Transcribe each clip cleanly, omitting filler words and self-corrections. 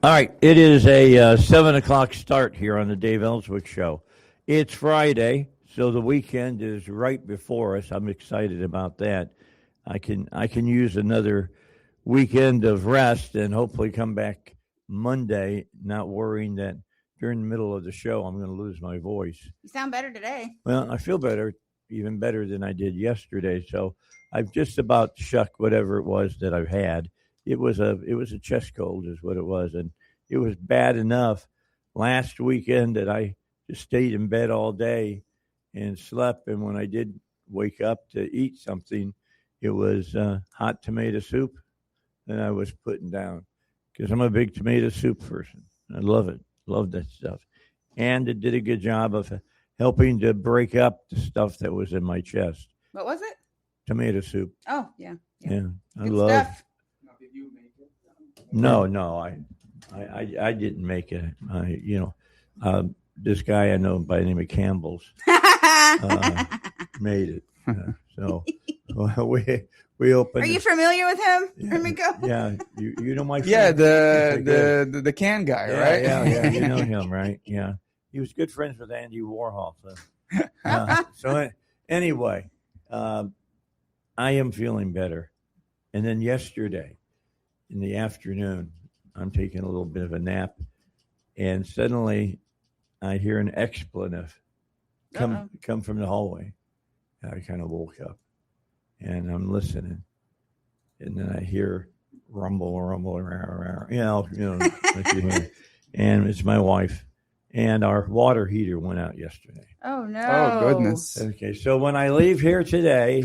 All right, it is a 7 o'clock start here on the Dave Ellsworth Show. It's Friday, so the weekend is right before us. I'm excited about that. I can use another weekend of rest and hopefully come back Monday, not worrying that during the middle of the show I'm going to lose my voice. You sound better today. Well, I feel better, even better than I did yesterday. So I've just about shucked whatever it was that I've had. It was a chest cold, is what it was, and it was bad enough last weekend that I just stayed in bed all day and slept. And when I did wake up to eat something, it was hot tomato soup that I was putting down because I'm a big tomato soup person. I love it, love that stuff, and it did a good job of helping to break up the stuff that was in my chest. What was it? Tomato soup. Oh, yeah. Yeah, I Good love. stuff. No, I didn't make it. This guy I know by the name of Campbell's made it. So we opened. Are you familiar with him, Enrico? Yeah, you know my friend. Yeah, the can guy, right? Yeah, you know him, right? Yeah, he was good friends with Andy Warhol. So anyway, I am feeling better. And then yesterday, in the afternoon, I'm taking a little bit of a nap, and suddenly I hear an expletive come from the hallway. And I kind of woke up, and I'm listening, and then I hear rumble, like you hear. And it's my wife, and our water heater went out yesterday. Oh, no. Oh, goodness. Okay, so when I leave here today,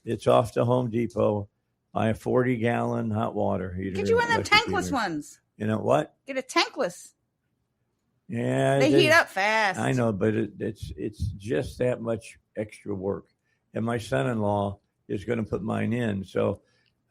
it's off to Home Depot. Buy a 40-gallon hot water heater. Get you one of them tankless ones. You know what? Get a tankless. Yeah, they heat up fast. I know, but it's just that much extra work. And my son-in-law is going to put mine in, so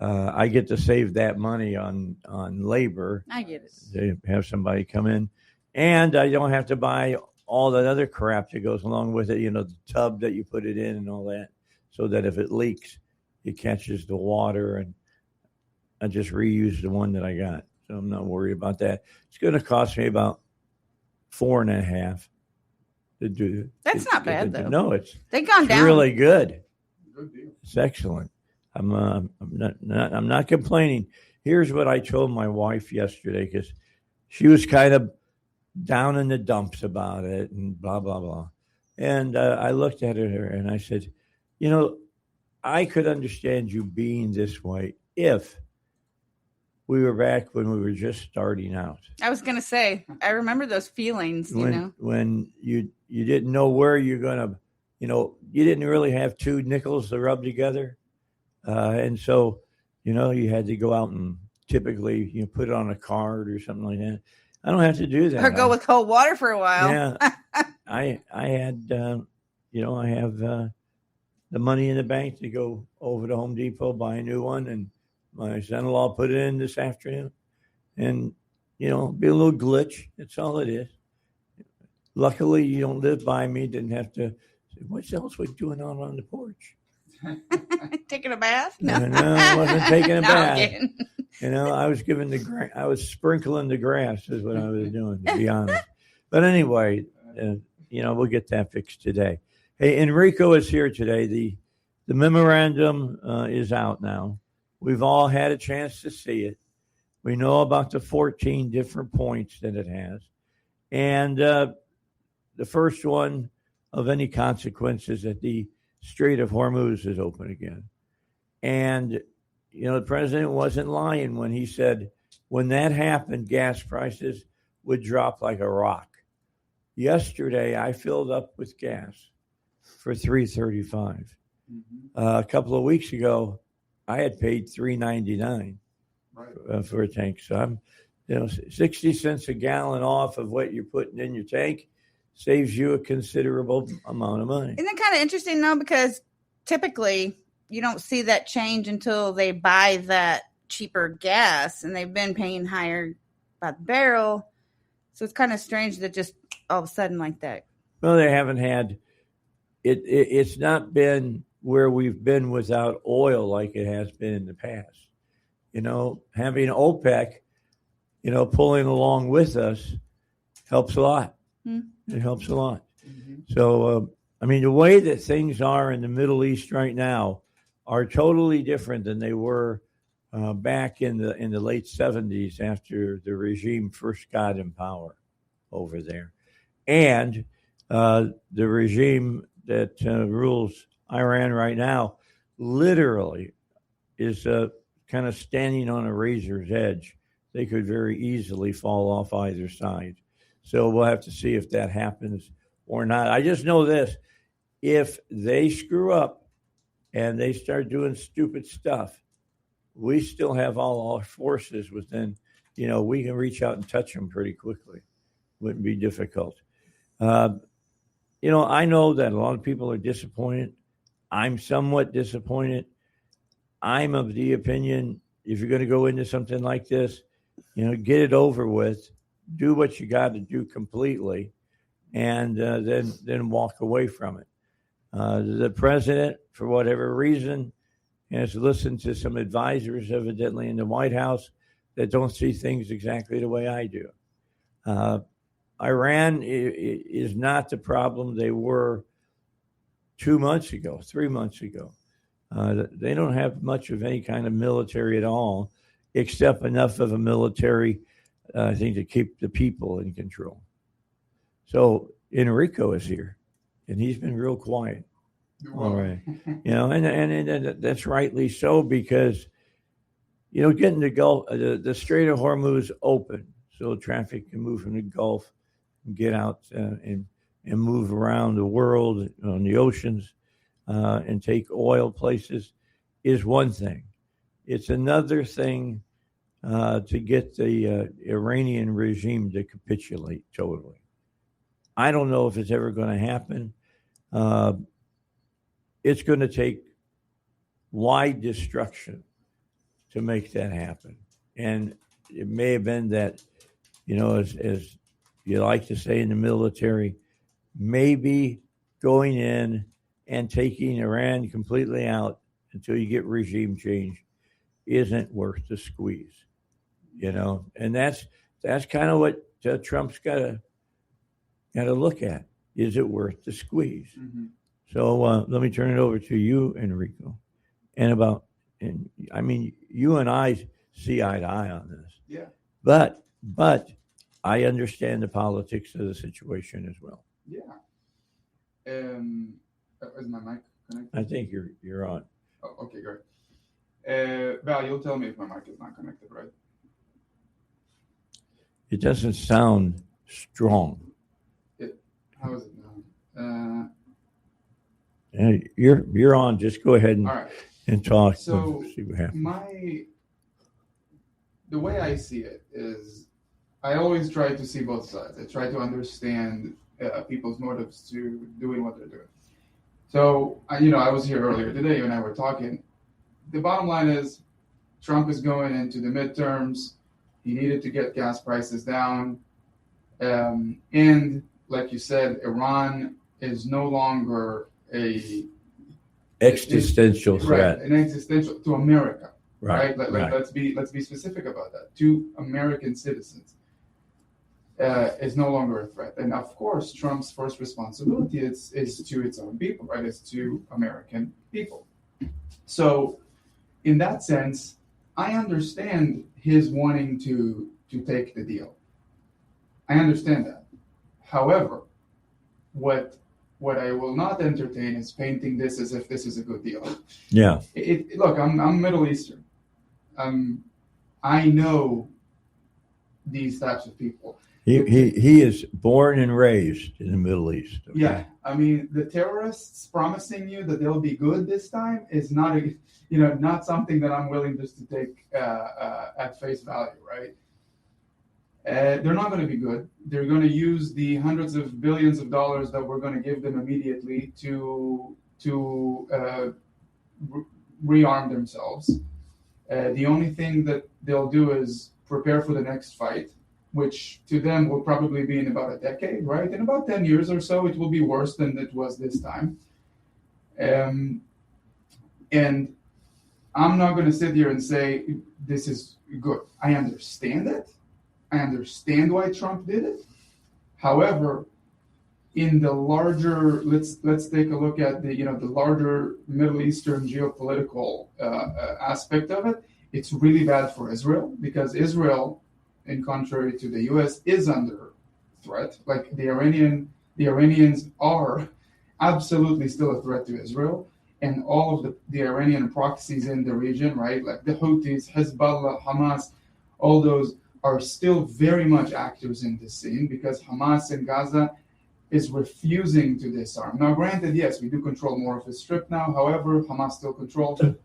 I get to save that money on labor. I get it. To have somebody come in, and I don't have to buy all that other crap that goes along with it. You know, the tub that you put it in and all that, so that if it leaks, it catches the water, and I just reuse the one that I got. So I'm not worried about that. It's going to cost me about $4.50 to do. That's not bad, though. No, they've gone down. Really good. It's excellent. I'm not complaining. Here's what I told my wife yesterday, because she was kind of down in the dumps about it and blah blah blah. And I looked at her and I said, I could understand you being this way if we were back when we were just starting out. I was going to say, I remember those feelings, when you didn't know where you're going to, you didn't really have two nickels to rub together. And so, you had to go out and typically, put it on a card or something like that. I don't have to do that. Or go with cold water for a while. Yeah. I had, I have, the money in the bank to go over to Home Depot, buy a new one, and my son-in-law put it in this afternoon. And, be a little glitch. That's all it is. Luckily, you don't live by me. Didn't have to say, what's Ellsworth doing out on the porch? Taking a bath? No, I wasn't taking a bath. I was sprinkling the grass is what I was doing, to be honest. But anyway, we'll get that fixed today. Hey, Enrico is here today. The memorandum is out now. We've all had a chance to see it. We know about the 14 different points that it has. And the first one of any consequence is that the Strait of Hormuz is open again. And, the president wasn't lying when he said when that happened, gas prices would drop like a rock. Yesterday, I filled up with gas for $3.35. Mm-hmm. A couple of weeks ago, I had paid $3.99 for a tank. So I'm, 60 cents a gallon off of what you're putting in your tank saves you a considerable amount of money. Isn't that kind of interesting, though? Because typically you don't see that change until they buy that cheaper gas, and they've been paying higher by the barrel. So it's kind of strange that just all of a sudden like that. Well, they haven't had it. It's not been where we've been without oil like it has been in the past. Having OPEC pulling along with us helps a lot. It helps a lot. So, the way that things are in the Middle East right now are totally different than they were back in the late 70s after the regime first got in power over there. And the regime that rules Iran right now literally is kind of standing on a razor's edge. They could very easily fall off either side. So we'll have to see if that happens or not. I just know this. If they screw up and they start doing stupid stuff, we still have all our forces within, we can reach out and touch them pretty quickly. Wouldn't be difficult. I know that a lot of people are disappointed. I'm somewhat disappointed. I'm of the opinion, if you're going to go into something like this, get it over with, do what you got to do completely, and then walk away from it. The president, for whatever reason, has listened to some advisors, evidently in the White House, that don't see things exactly the way I do. Iran is not the problem they were 2 months ago, 3 months ago. They don't have much of any kind of military at all, except enough of a military, I think, to keep the people in control. So Enrico is here, and he's been real quiet. All right. And that's rightly so, because, getting the Gulf, the Strait of Hormuz open so traffic can move from the Gulf and get out and move around the world on the oceans and take oil places is one thing. It's another thing to get the Iranian regime to capitulate totally. I don't know if it's ever going to happen. It's going to take wide destruction to make that happen. And it may have been that, as you like to say in the military, maybe going in and taking Iran completely out until you get regime change isn't worth the squeeze, and that's kind of what Trump's got to look at. Is it worth the squeeze? Mm-hmm. So let me turn it over to you, Enrico, you and I see eye to eye on this. Yeah. But I understand the politics of the situation as well. Yeah. Is my mic connected? I think you're on. Oh, okay, great. Val, you'll tell me if my mic is not connected, right? It doesn't sound strong. How is it now? You're on. Just go ahead and talk. So see what happens. The way I see it is, I always try to see both sides. I try to understand people's motives to doing what they're doing. So, I was here earlier today, you and I were talking. The bottom line is, Trump is going into the midterms. He needed to get gas prices down. And like you said, Iran is no longer existential threat. Right, an existential to America. Right. Let's be specific about that. To American citizens. Is no longer a threat. And of course, Trump's first responsibility is to its own people, right? It's to American people. So in that sense, I understand his wanting to take the deal. I understand that. However, what I will not entertain is painting this as if this is a good deal. Yeah. Look, I'm Middle Eastern. I know these types of people. He is born and raised in the Middle East. Okay? Yeah, the terrorists promising you that they'll be good this time is not not something that I'm willing just to take at face value, right? They're not going to be good. They're going to use the hundreds of billions of dollars that we're going to give them immediately to rearm themselves. The only thing that they'll do is prepare for the next fight, which to them will probably be in about a decade, right? In about 10 years or so, it will be worse than it was this time. And I'm not going to sit here and say this is good. I understand it. I understand why Trump did it. However, in the larger, let's take a look at the larger Middle Eastern geopolitical aspect of it. It's really bad for Israel because Israel, in contrary to the U.S., is under threat. Like the Iranians are absolutely still a threat to Israel, and all of the Iranian proxies in the region, right? Like the Houthis, Hezbollah, Hamas, all those are still very much actors in this scene because Hamas in Gaza is refusing to disarm. Now, granted, yes, we do control more of the strip now. However, Hamas still controls it,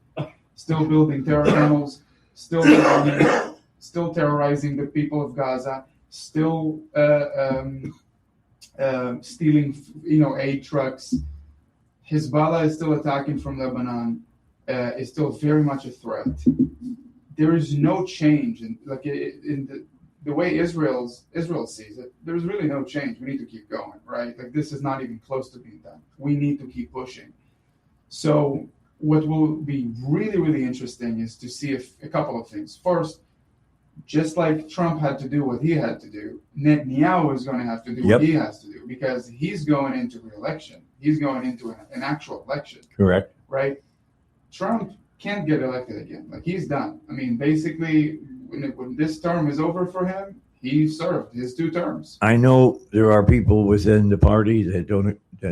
still building terror tunnels, still terrorizing the people of Gaza, still stealing, aid trucks. Hezbollah is still attacking from Lebanon. Is still very much a threat. There is no change in the way Israel sees it. There's really no change. We need to keep going, right? Like this is not even close to being done. We need to keep pushing. So what will be really, really interesting is to see if a couple of things. First, just like Trump had to do what he had to do, Netanyahu is going to have to do what he has to do because he's going into re-election. He's going into an actual election. Correct. Right? Trump can't get elected again. Like he's done. I mean, basically, when this term is over for him, he served his 2 terms. I know there are people within the party that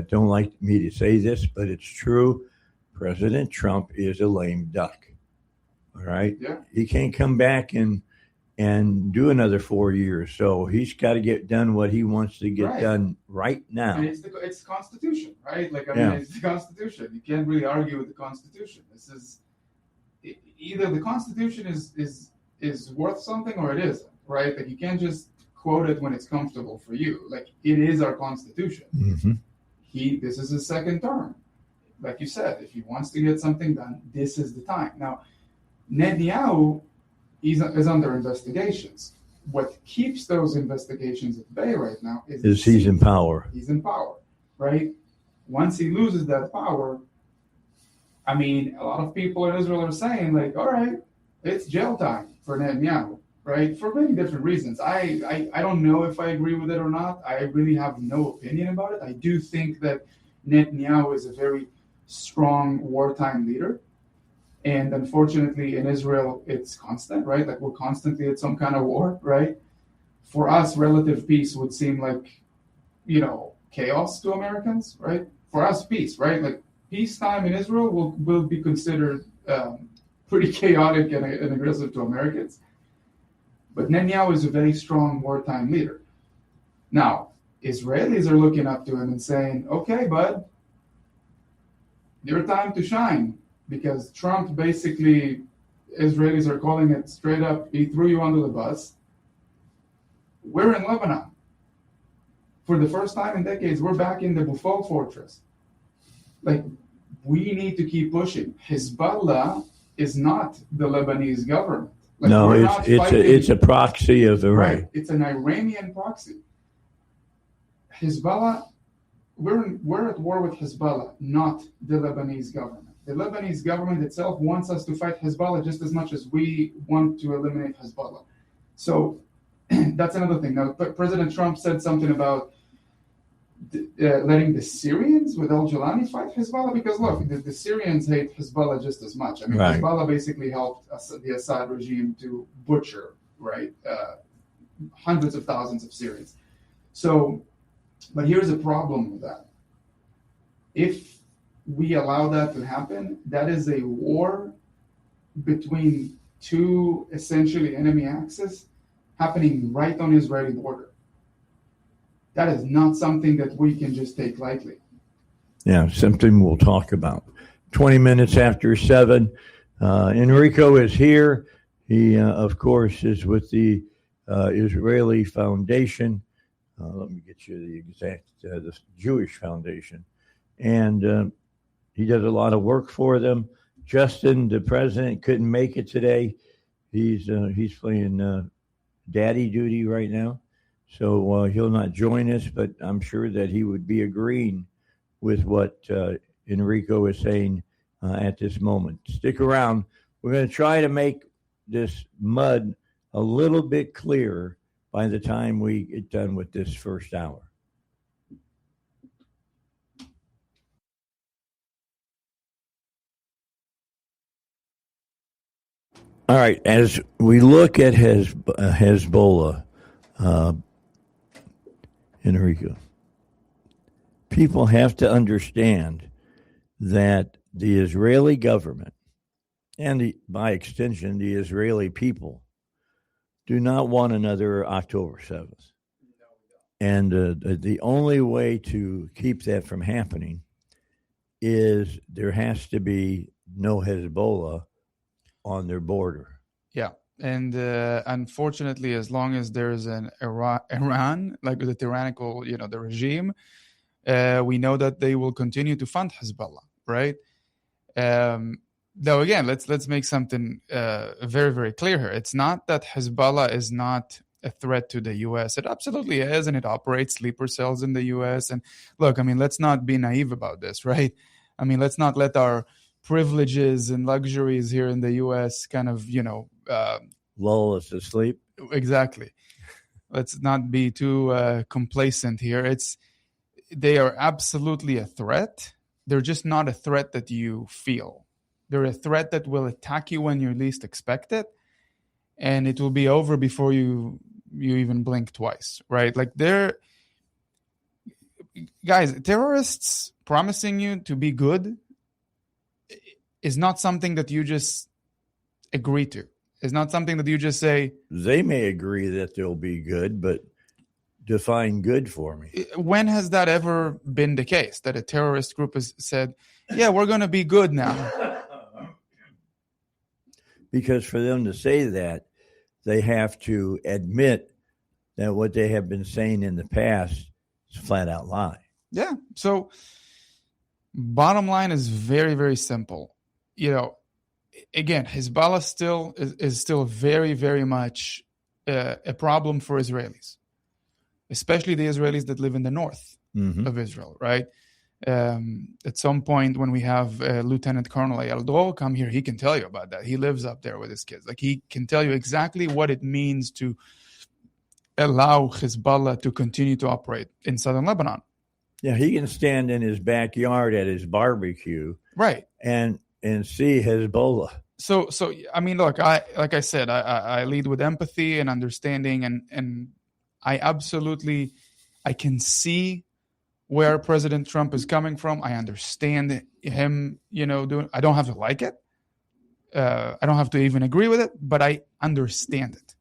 don't like me to say this, but it's true. President Trump is a lame duck. All right? Yeah. He can't come back and do another 4 years. So he's got to get done what he wants to get done right now. And it's the Constitution, right? It's the Constitution. You can't really argue with the Constitution. This is either the Constitution is worth something or it isn't, right? Like you can't just quote it when it's comfortable for you. Like it is our Constitution. Mm-hmm. This is his 2nd term. Like you said, if he wants to get something done, this is the time. Now, Netanyahu is under investigations. What keeps those investigations at bay right now is he's in power. He's in power, right? Once he loses that power, I mean, a lot of people in Israel are saying, like, all right, it's jail time for Netanyahu, right? For many different reasons. I don't know if I agree with it or not. I really have no opinion about it. I do think that Netanyahu is a very strong wartime leader. And unfortunately, in Israel, it's constant, right? Like we're constantly at some kind of war, right? For us, relative peace would seem like, chaos to Americans, right? For us, peace, right? Like peacetime in Israel will be considered pretty chaotic and aggressive to Americans. But Netanyahu is a very strong wartime leader. Now, Israelis are looking up to him and saying, okay, bud, your time to shine. Because Trump basically, Israelis are calling it straight up, he threw you under the bus. We're in Lebanon. For the first time in decades, we're back in the Bufal fortress. Like, we need to keep pushing. Hezbollah is not the Lebanese government. Like, no, it's a proxy of the right. It's an Iranian proxy. Hezbollah, we're at war with Hezbollah, not the Lebanese government. The Lebanese government itself wants us to fight Hezbollah just as much as we want to eliminate Hezbollah. So that's another thing. Now, President Trump said something about letting the Syrians with al-Jolani fight Hezbollah because, look, the Syrians hate Hezbollah just as much. I mean, Hezbollah basically helped the Assad regime to butcher, right, hundreds of thousands of Syrians. So, but here's a problem with that. If we allow that to happen, that is a war between 2 essentially enemy axes happening right on the Israeli border. That is not something that we can just take lightly. Yeah, something we'll talk about. 20 minutes after 7, Enrico is here. He, of course, is with the Israeli Foundation. Let me get you the exact, the Jewish Foundation. And he does a lot of work for them. Justin, the president, couldn't make it today. He's playing daddy duty right now, so he'll not join us. But I'm sure that he would be agreeing with what Enrico is saying at this moment. Stick around. We're going to try to make this mud a little bit clearer by the time we get done with this first hour. All right, as we look at Hezbollah, Enrico, people have to understand that the Israeli government and by extension, the Israeli people do not want another October 7th. And the only way to keep that from happening is there has to be no Hezbollah on their border. Yeah. And unfortunately, as long as there's an Iran, like the tyrannical, the regime, we know that they will continue to fund Hezbollah, right? Though again, let's make something very, very clear here. It's not that Hezbollah is not a threat to the U.S. It absolutely is, and it operates sleeper cells in the U.S. And look, let's not be naive about this, right? Let's not let our privileges and luxuries here in the U.S. kind of, lull us to sleep. Exactly. Let's not be too complacent here. They are absolutely a threat. They're just not a threat that you feel. They're a threat that will attack you when you least expect it, and it will be over before you even blink twice, right? Like guys, terrorists promising you to be good is not something that you just agree to. It's not something that you just say. They may agree that they'll be good, but define good for me. When has that ever been the case, that a terrorist group has said, yeah, we're going to be good now? Because for them to say that, they have to admit that what they have been saying in the past is a flat out lie. Yeah. So bottom line is very, very simple. Again, Hezbollah is still very, very much a problem for Israelis, especially the Israelis that live in the north of Israel, right? At some point when we have Lieutenant Colonel Eyal come here, he can tell you about that. He lives up there with his kids. Like, he can tell you exactly what it means to allow Hezbollah to continue to operate in southern Lebanon. Yeah, he can stand in his backyard at his barbecue, right, and see Hezbollah. So look, like I said, I lead with empathy and understanding, and I can see where President Trump is coming from. I understand him, doing. I don't have to like it. I don't have to even agree with it, but I understand it,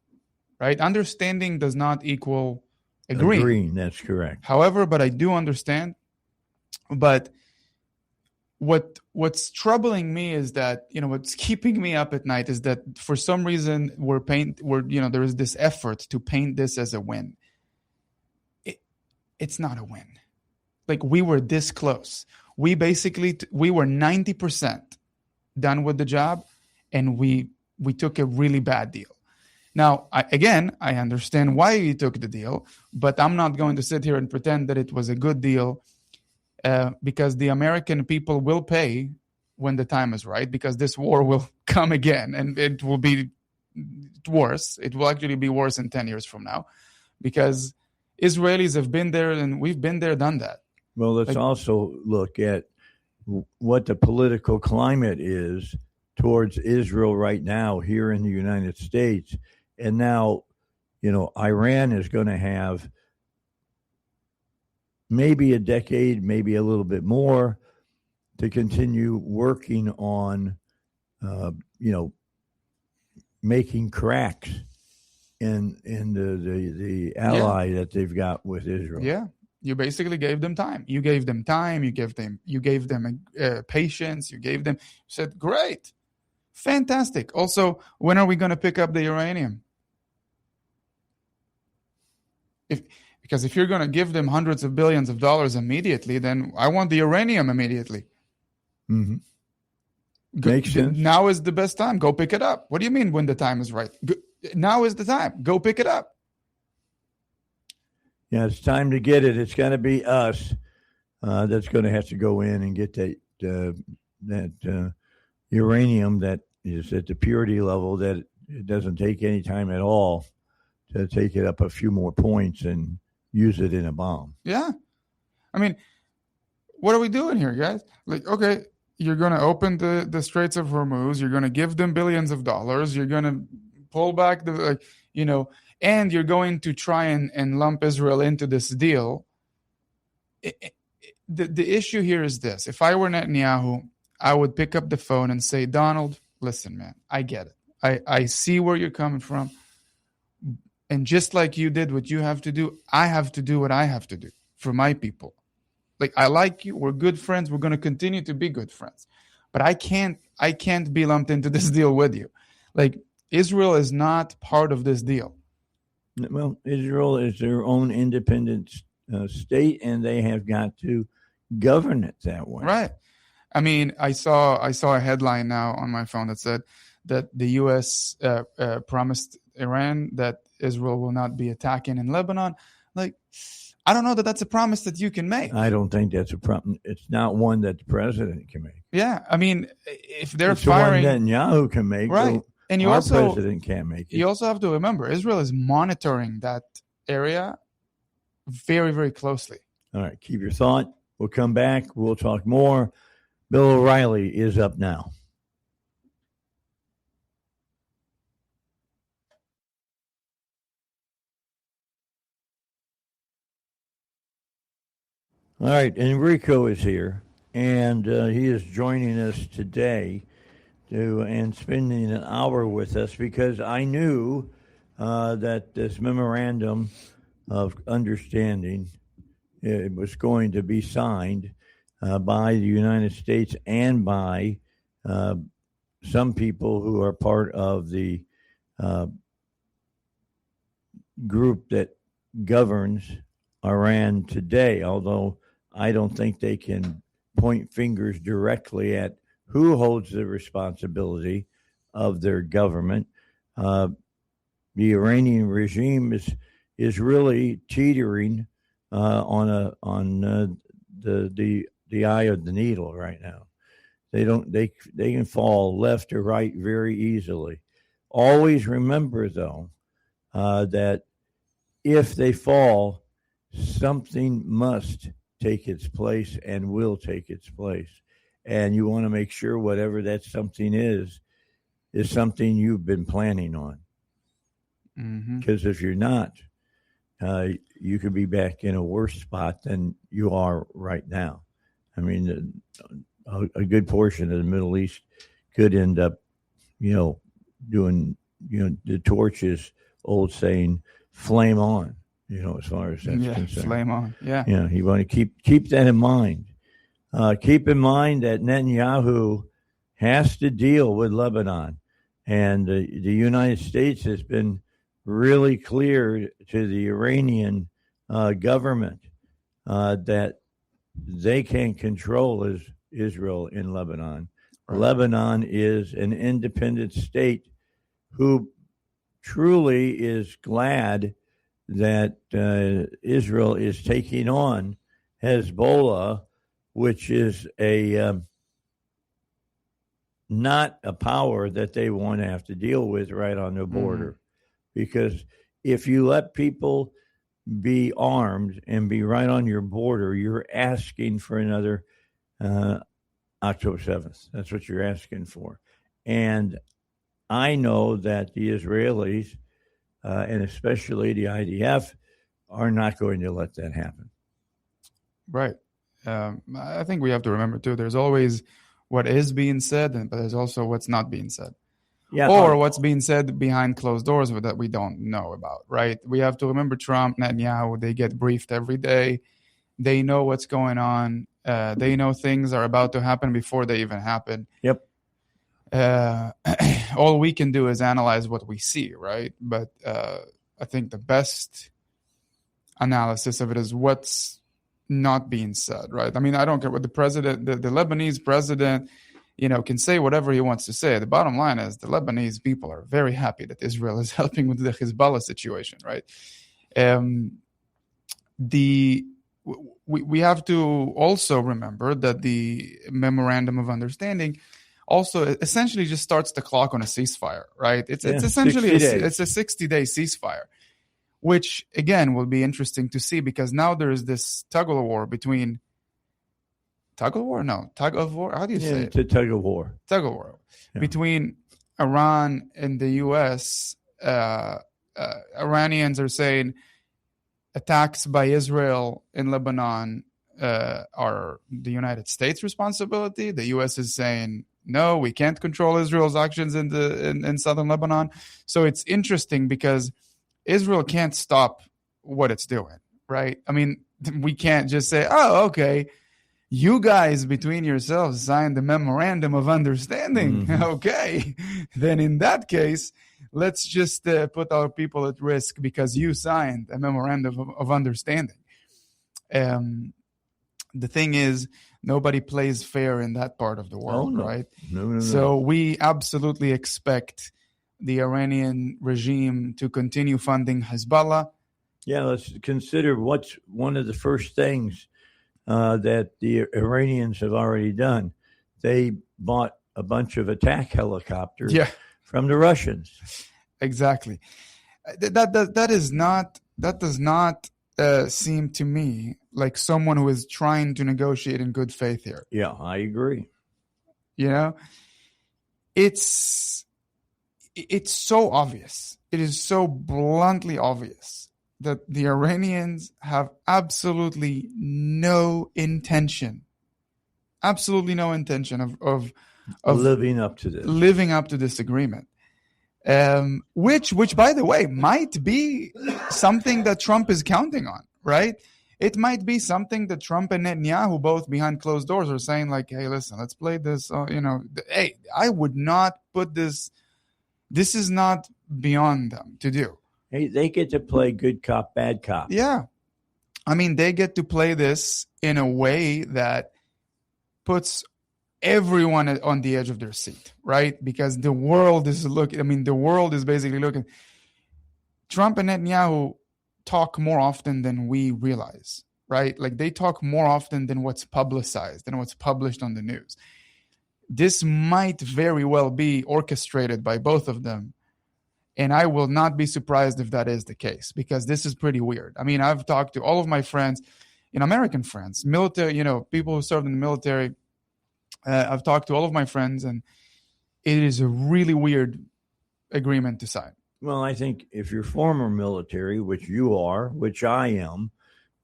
right? Understanding does not equal agreeing. Agreeing, that's correct. However, but I do understand. But what's troubling me is that, what's keeping me up at night is that for some reason there is this effort to paint this as a win. It's not a win. Like, we were this close. We were 90% done with the job, and we took a really bad deal. Now, I understand why we took the deal, but I'm not going to sit here and pretend that it was a good deal, because the American people will pay when the time is right, because this war will come again, and it will be worse. It will actually be worse in 10 years from now, because Israelis have been there, and we've been there, done that. Well, let's also look at what the political climate is towards Israel right now here in the United States. And now, Iran is going to have maybe a decade, maybe a little bit more, to continue working on, making cracks in the ally that they've got with Israel. Yeah. You basically gave them time. You gave them time. You gave them patience. You said, great, fantastic. Also, when are we going to pick up the uranium? Because if you're going to give them hundreds of billions of dollars immediately, then I want the uranium immediately. Mm-hmm. Makes sense. Now is the best time. Go pick it up. What do you mean when the time is right? Now is the time. Go pick it up. Yeah, it's time to get it. It's going to be us that's going to have to go in and get that uranium that is at the purity level that it doesn't take any time at all to take it up a few more points and use it in a bomb. Yeah. I mean, what are we doing here, guys? Like, okay, you're going to open the Straits of Hormuz. You're going to give them billions of dollars. You're going to pull back and you're going to try and lump Israel into this deal. The issue here is this. If I were Netanyahu, I would pick up the phone and say, Donald, listen, man, I get it. I see where you're coming from. And just like you did what you have to do, I have to do what I have to do for my people. Like, I like you. We're good friends. We're going to continue to be good friends. But I can't be lumped into this deal with you. Like, Israel is not part of this deal. Well, Israel is their own independent state, and they have got to govern it that way. Right. I mean, I saw a headline now on my phone that said that the U.S. Promised Iran that Israel will not be attacking in Lebanon. Like, I don't know that that's a promise that you can make. I don't think that's a problem. It's not one that the president can make. Yeah, I mean, if they're it's firing, the one Netanyahu can make, right? And our president can't make it. You also have to remember, Israel is monitoring that area very, very closely. All right, keep your thought. We'll come back. We'll talk more. Bill O'Reilly is up now. All right, Enrico is here, and he is joining us today and spending an hour with us because I knew that this memorandum of understanding it was going to be signed by the United States and by some people who are part of the group that governs Iran today, although I don't think they can point fingers directly at who holds the responsibility of their government. The Iranian regime is really teetering on the eye of the needle right now. They can fall left or right very easily. Always remember though that if they fall, something must take its place and will take its place. And you want to make sure whatever that something is something you've been planning on. Because if you're not, you could be back in a worse spot than you are right now. I mean, a good portion of the Middle East could end up, doing, the torch's old saying, flame on. As far as that's concerned. Flame on. Yeah. You want to keep that in mind. Keep in mind that Netanyahu has to deal with Lebanon. And the United States has been really clear to the Iranian government that they can't control Israel in Lebanon. Right. Lebanon is an independent state who truly is glad that Israel is taking on Hezbollah, which is not a power that they want to have to deal with right on the border. Because if you let people be armed and be right on your border, you're asking for another October 7th. That's what you're asking for. And I know that the Israelis, and especially the IDF, are not going to let that happen. Right. I think we have to remember, too, there's always what is being said, but there's also what's not being said. Yeah, or what's being said behind closed doors that we don't know about, right? We have to remember Trump, Netanyahu, they get briefed every day. They know what's going on. They know things are about to happen before they even happen. Yep. All we can do is analyze what we see, right? But I think the best analysis of it is what's not being said, right? I mean, I don't care what the president, the Lebanese president, can say whatever he wants to say. The bottom line is the Lebanese people are very happy that Israel is helping with the Hezbollah situation, right? We have to also remember that the memorandum of understanding also essentially just starts the clock on a ceasefire, right? It's essentially it's a 60-day ceasefire. which again will be interesting to see, because now there is this tug of war. How do you say it? It's a tug of war. Tug of war between Iran and the U.S. Iranians are saying attacks by Israel in Lebanon are the United States' responsibility. The U.S. is saying, no, we can't control Israel's actions in southern Lebanon. So it's interesting because Israel can't stop what it's doing, right? I mean, we can't just say, oh, okay, you guys between yourselves signed the memorandum of understanding. Mm-hmm. Okay, then in that case, let's just put our people at risk because you signed a memorandum of understanding. The thing is, nobody plays fair in that part of the world, right? No. So we absolutely expect the Iranian regime to continue funding Hezbollah. Yeah, let's consider what's one of the first things that the Iranians have already done. They bought a bunch of attack helicopters from the Russians. Exactly. That does not seem to me like someone who is trying to negotiate in good faith here. Yeah, I agree. You know, it's so obvious. It is so bluntly obvious that the Iranians have absolutely no intention of living up to this agreement. Which, by the way, might be something that Trump is counting on, right? It might be something that Trump and Netanyahu, both behind closed doors, are saying like, hey, listen, let's play this. Hey, I would not put this. This is not beyond them to do. Hey, they get to play good cop, bad cop. Yeah. I mean, they get to play this in a way that puts everyone on the edge of their seat, right? Because the world is basically looking. Trump and Netanyahu talk more often than we realize, right? Like they talk more often than what's publicized, than what's published on the news. This might very well be orchestrated by both of them. And I will not be surprised if that is the case, because this is pretty weird. I mean, I've talked to all of my friends, American friends, military, people who served in the military. I've talked to all of my friends, and it is a really weird agreement to sign. Well, I think if you're former military, which you are, which I am,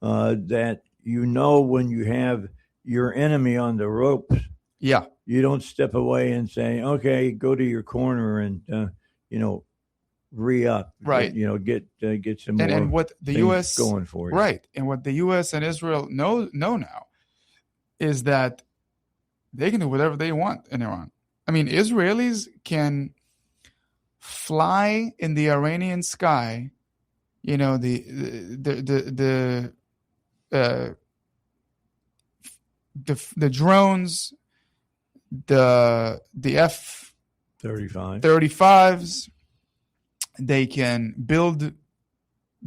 that when you have your enemy on the ropes. Yeah. You don't step away and say, okay, go to your corner and, re-up. Right. Get some more and what the U.S. going for you. Right. And what the U.S. and Israel know now is that they can do whatever they want in Iran. I mean, Israelis can fly in the Iranian sky, the drones, the F-35s. They can build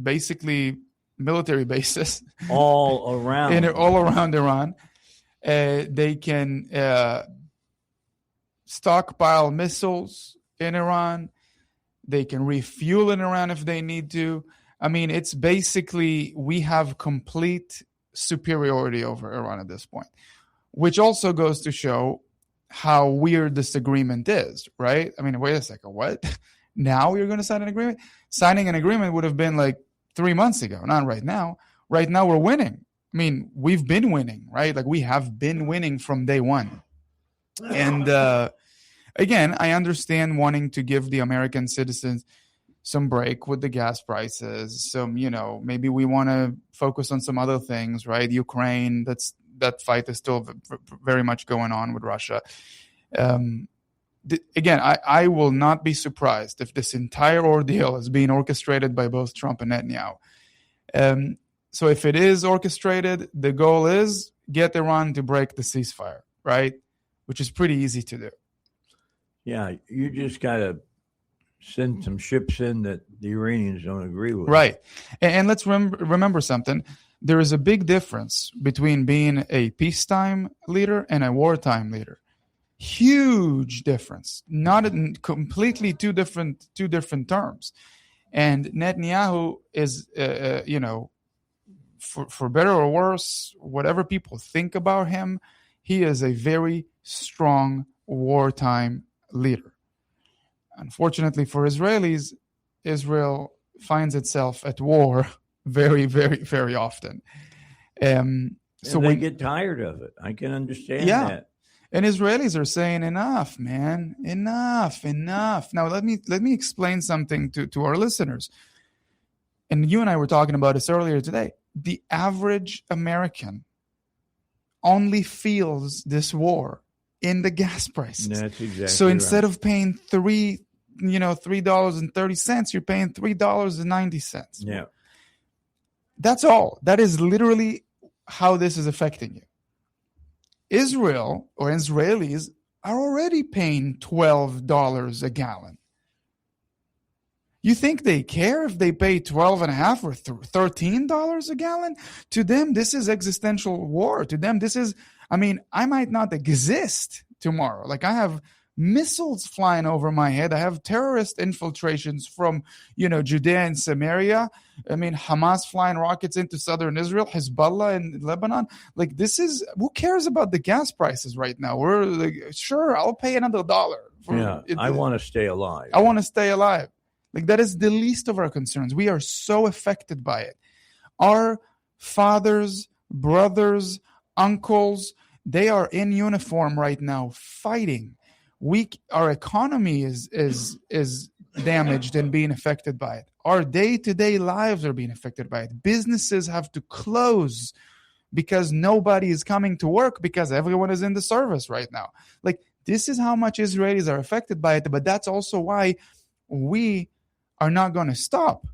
basically military bases all around Iran. They can stockpile missiles in Iran. They can refuel in Iran if they need to. I mean, it's basically we have complete superiority over Iran at this point, which also goes to show how weird this agreement is, right? I mean, wait a second, what? Now you're going to sign an agreement? Signing an agreement would have been like 3 months ago, not right now. Right now we're winning. I mean, we've been winning, right? Like we have been winning from day one. And again, I understand wanting to give the American citizens some break with the gas prices. Some, maybe we want to focus on some other things, right? Ukraine, that fight is still very much going on with Russia. Again, I will not be surprised if this entire ordeal is being orchestrated by both Trump and Netanyahu. So if it is orchestrated, the goal is get Iran to break the ceasefire, right? Which is pretty easy to do. Yeah, you just got to send some ships in that the Iranians don't agree with. Right. And let's remember something. There is a big difference between being a peacetime leader and a wartime leader. Huge difference. Not in completely two different terms. And Netanyahu is, for better or worse, whatever people think about him, he is a very strong wartime leader. Unfortunately for Israelis, Israel finds itself at war very, very, very often. So they get tired of it. I can understand that. And Israelis are saying, enough, man, enough. Now, let me explain something to our listeners. And you and I were talking about this earlier today. The average American only feels this war in the gas prices. That's exactly so instead right. of paying $3.30, you're paying $3.90. Yeah. That's all. That is literally how this is affecting you. Israel or Israelis are already paying $12 a gallon. You think they care if they pay $12.50 or $13 a gallon? To them, this is existential war. To them, this is, I might not exist tomorrow. Like, I have missiles flying over my head. I have terrorist infiltrations from, Judea and Samaria. Hamas flying rockets into southern Israel, Hezbollah in Lebanon. Like, this is, who cares about the gas prices right now? We're like, sure, I'll pay another $1. I want to stay alive. I want to stay alive. Like, that is the least of our concerns. We are so affected by it. Our fathers, brothers, uncles, they are in uniform right now fighting. Our economy is damaged and being affected by it. Our day-to-day lives are being affected by it. Businesses have to close because nobody is coming to work because everyone is in the service right now. Like, this is how much Israelis are affected by it, but that's also why we are not going to stop.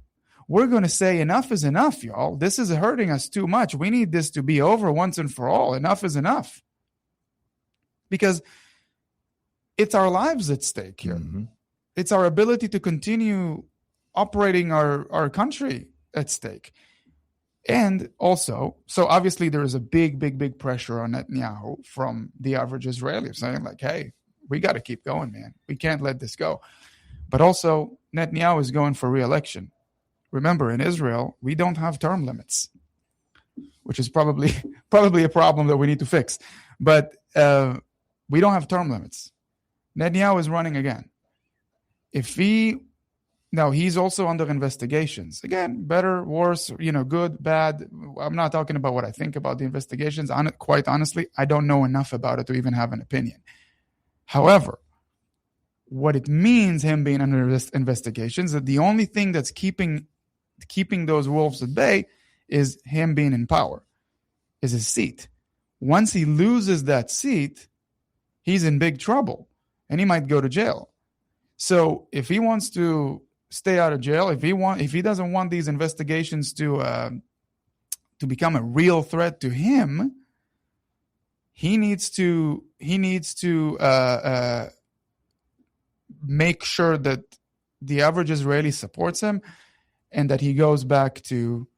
We're going to say enough is enough, y'all. This is hurting us too much. We need this to be over once and for all. Enough is enough. Because it's our lives at stake here. Mm-hmm. It's our ability to continue operating our country at stake. And also, so obviously there is a big pressure on Netanyahu from the average Israeli saying like, hey, we got to keep going, man. We can't let this go. But also, Netanyahu is going for re-election. Remember, in Israel, we don't have term limits, which is probably a problem that we need to fix. But we don't have term limits. Netanyahu is running again. Now he's also under investigations. Again, better, worse, good, bad. I'm not talking about what I think about the investigations. Quite honestly, I don't know enough about it to even have an opinion. However, what it means, him being under investigations, that the only thing that's keeping those wolves at bay is him being in power, is his seat. Once he loses that seat, he's in big trouble, and he might go to jail. So if he wants to stay out of jail, if he doesn't want these investigations to become a real threat to him, he needs to make sure that the average Israeli supports him, and that he goes back to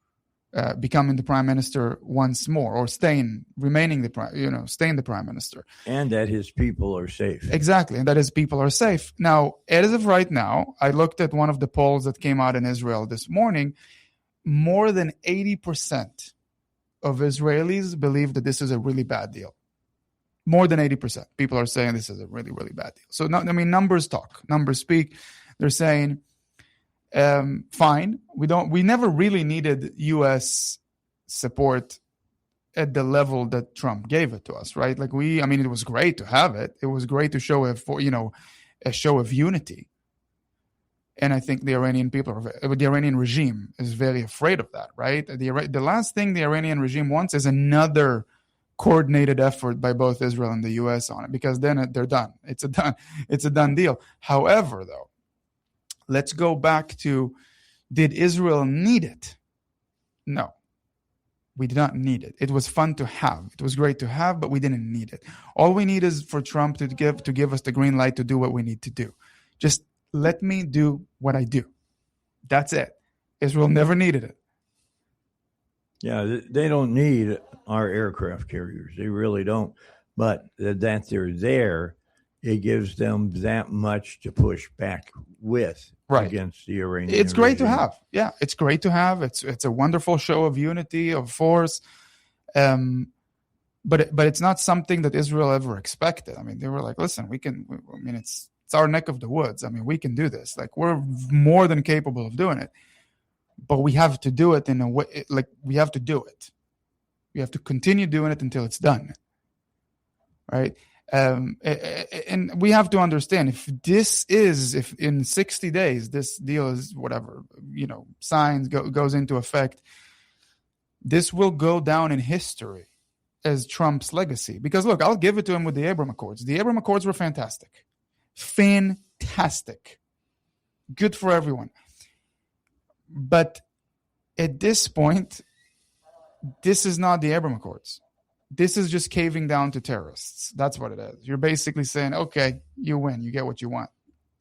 becoming the prime minister once more, or staying the prime minister, and that his people are safe. Exactly, and that his people are safe. Now, as of right now, I looked at one of the polls that came out in Israel this morning. More than 80% of Israelis believe that this is a really bad deal. More than 80%. People are saying this is a really, really bad deal. So, numbers talk. Numbers speak. They're saying, fine. We never really needed U.S. support at the level that Trump gave it to us, right? Like it was great to have it. It was great to show a show of unity. And I think the Iranian regime is very afraid of that, right? The last thing the Iranian regime wants is another coordinated effort by both Israel and the U.S. on it, because then they're done. It's a done deal. However, though, let's go back to, did Israel need it? No, we did not need it. It was fun to have. It was great to have, but we didn't need it. All we need is for Trump to give us the green light to do what we need to do. Just let me do what I do. That's it. Israel never needed it. Yeah, they don't need our aircraft carriers. They really don't. But that they're there it gives them that much to push back with against the Iranian It's great to regime. have. Yeah, it's great to have. It's a wonderful show of unity, of force. But it's not something that Israel ever expected. I mean, they were like, listen, it's our neck of the woods. I mean, we can do this. Like, we're more than capable of doing it. But we have to do it in a way, like, we have to do it. We have to continue doing it until it's done. Right? And we have to understand, if in 60 days this deal is whatever, signs goes into effect, this will go down in history as Trump's legacy. Because look, I'll give it to him with the Abraham Accords. The Abraham Accords were fantastic. Fantastic. Good for everyone. But at this point, this is not the Abraham Accords. This is just caving down to terrorists. That's what it is. You're basically saying, okay, you win. You get what you want.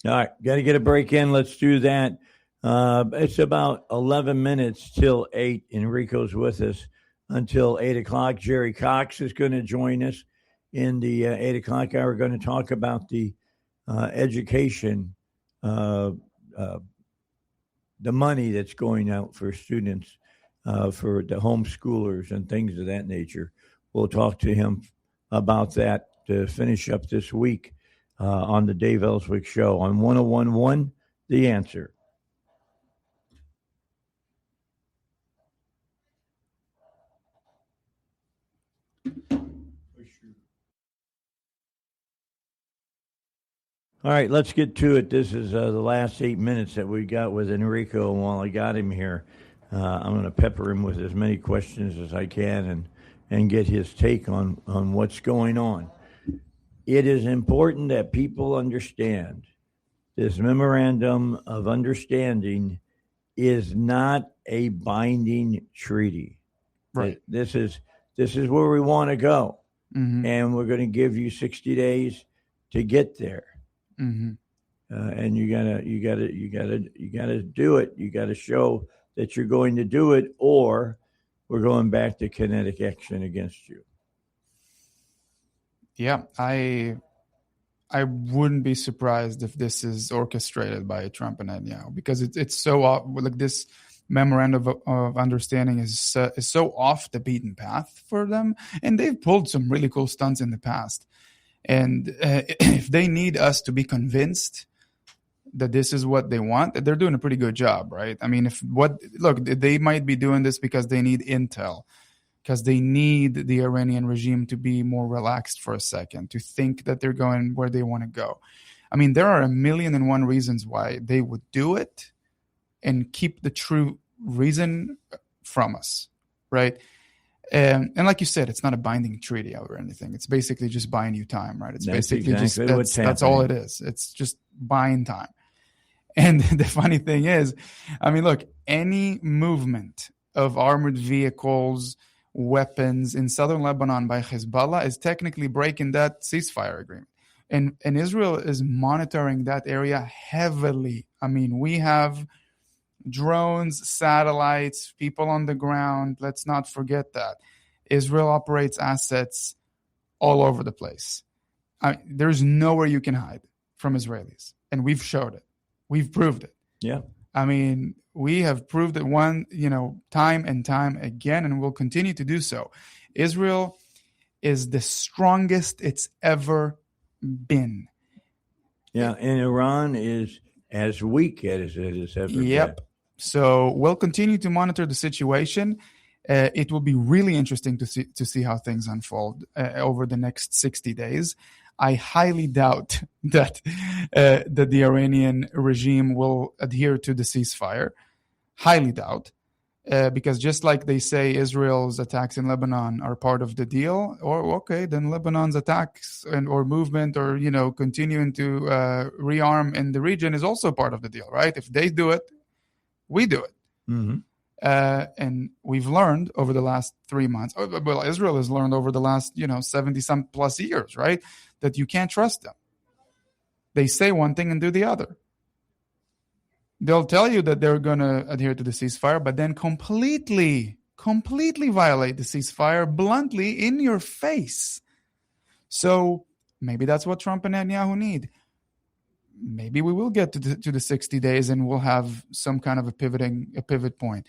All right. Got to get a break in. Let's do that. It's about 11 minutes till 8. Enrico's with us until 8 o'clock. Jerry Cox is going to join us in the 8 o'clock hour. We're going to talk about the education, the money that's going out for students, for the homeschoolers and things of that nature. We'll talk to him about that to finish up this week on the Dave Ellswick Show on 101.1 The Answer. All right, let's get to it. This is the last 8 minutes that we got with Enrico. And while I got him here, I'm going to pepper him with as many questions as I can and get his take on what's going on. It is important that people understand this memorandum of understanding is not a binding treaty. Right. This is where we want to go. Mm-hmm. And we're going to give you 60 days to get there. Mm-hmm. And you gotta do it. You gotta show that you're going to do it, or we're going back to kinetic action against you. Yeah, I wouldn't be surprised if this is orchestrated by Trump and Netanyahu, because it's so off, like this memorandum of understanding is so off the beaten path for them, and they've pulled some really cool stunts in the past. And if they need us to be convinced that this is what they want, they're doing a pretty good job, right? I mean, they might be doing this because they need intel, because they need the Iranian regime to be more relaxed for a second, to think that they're going where they want to go. I mean, there are 1,000,001 reasons why they would do it and keep the true reason from us, right? And like you said, it's not a binding treaty or anything. It's basically just buying you time, right? It's basically that's all it is. It's just buying time. And the funny thing is, I mean, look, any movement of armored vehicles, weapons in southern Lebanon by Hezbollah is technically breaking that ceasefire agreement. And Israel is monitoring that area heavily. I mean, we have drones, satellites, people on the ground. Let's not forget that. Israel operates assets all over the place. There's nowhere you can hide from Israelis. And we've showed it. We've proved it. Yeah. I mean, we have proved it time and time again, and we'll continue to do so. Israel is the strongest it's ever been. Yeah, and Iran is as weak as it has ever been. Yep. So we'll continue to monitor the situation. It will be really interesting to see how things unfold over the next 60 days. I highly doubt that the Iranian regime will adhere to the ceasefire. Highly doubt. Because just like they say Israel's attacks in Lebanon are part of the deal, then Lebanon's attacks or movement or, continuing to rearm in the region is also part of the deal, right? If they do it, we do it. Mm-hmm. And we've learned over the last 3 months, well, Israel has learned over the last, 70-some plus years, right, that you can't trust them. They say one thing and do the other. They'll tell you that they're going to adhere to the ceasefire, but then completely violate the ceasefire bluntly in your face. So Maybe that's what Trump and Netanyahu need. Maybe we will get to the 60 days and we'll have some kind of a pivot point.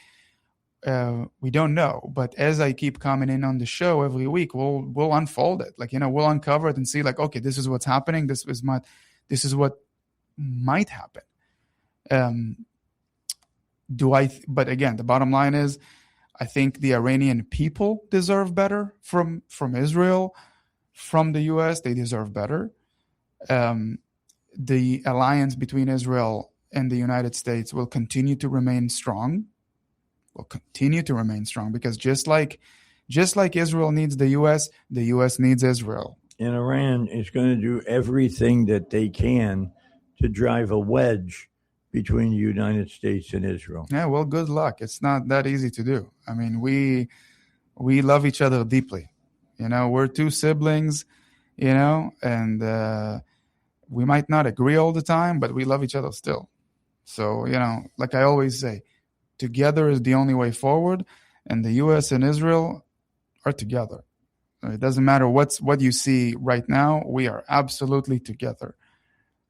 We don't know, but as I keep commenting on the show every week, we'll unfold it. Like, we'll uncover it and see, like, okay, this is what's happening. This is what might happen. But again, the bottom line is, I think the Iranian people deserve better from Israel, from the U.S. They deserve better. The alliance between Israel and the United States will continue to remain strong. Because just like Israel needs the U.S. needs Israel. And Iran is going to do everything that they can to drive a wedge between the United States and Israel. Yeah, well, good luck. It's not that easy to do. I mean, we love each other deeply. We're two siblings, and we might not agree all the time, but we love each other still. So, like I always say, together is the only way forward, and the U.S. and Israel are together. It doesn't matter what you see right now. We are absolutely together.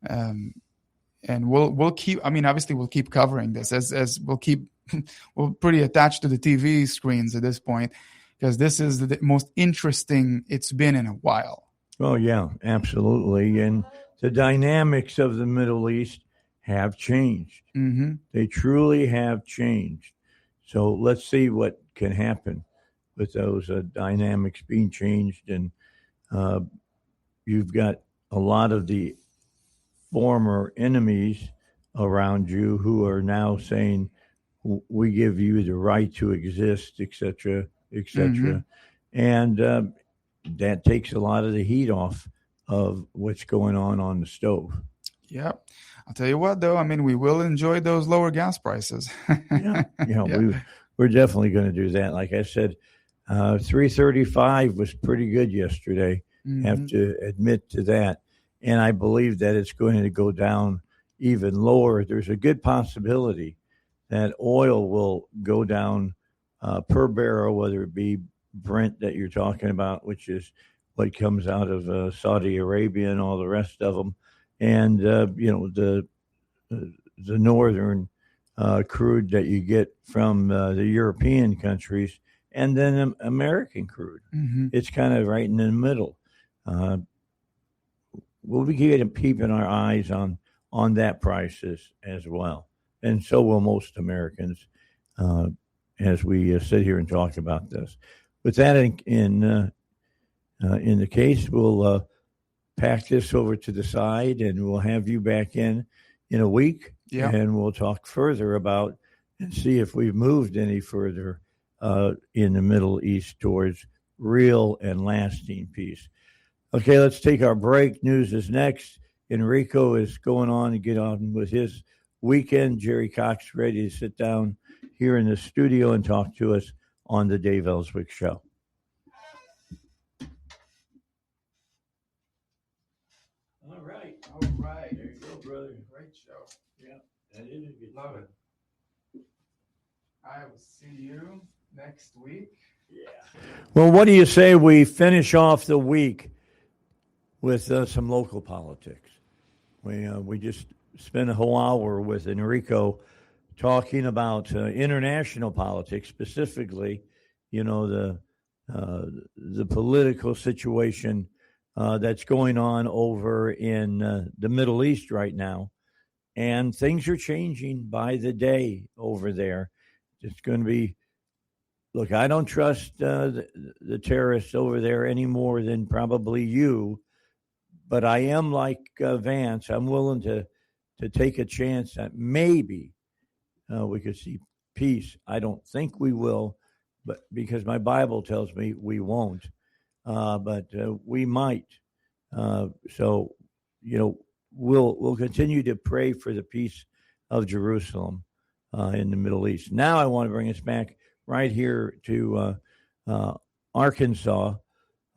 And we'll keep, obviously we'll keep covering this as we're pretty attached to the TV screens at this point, because this is the most interesting it's been in a while. Oh, yeah, absolutely. And the dynamics of the Middle East have changed. Mm-hmm. They truly have changed. So let's see what can happen with those dynamics being changed. And you've got a lot of the former enemies around you who are now saying, we give you the right to exist, et cetera, et cetera. Mm-hmm. And that takes a lot of the heat off of what's going on the stove. Yeah. I'll tell you what, though, we will enjoy those lower gas prices. Yeah. We're definitely going to do that. Like I said, 335 was pretty good yesterday. Mm-hmm. Have to admit to that. And I believe that it's going to go down even lower. There's a good possibility that oil will go down per barrel, whether it be Brent that you're talking about, which is what comes out of Saudi Arabia and all the rest of them, and the northern crude that you get from the European countries, and then American crude. Mm-hmm. It's kind of right in the middle. We'll be keeping our eyes on that prices as well, and so will most Americans as we sit here and talk about this. With that in the case, we'll pack this over to the side, and we'll have you back in a week, and we'll talk further about and see if we've moved any further in the Middle East towards real and lasting peace. Okay, let's take our break. News is next. Enrico is going on to get on with his weekend. Jerry Cox ready to sit down here in the studio and talk to us on the Dave Ellswick Show. All right. There you go, brother. Great show. Yeah, that is a good Love it. I will see you next week. Yeah. Well, what do you say we finish off the week with some local politics? We just spent a whole hour with Enrico talking about international politics, specifically, the political situation that's going on over in the Middle East right now. And things are changing by the day over there. It's going to be, look, I don't trust the terrorists over there any more than probably you, but I am like Vance. I'm willing to take a chance that maybe we could see peace. I don't think we will, but because my Bible tells me we won't, but we might. So, we'll continue to pray for the peace of Jerusalem in the Middle East. Now I want to bring us back right here to Arkansas.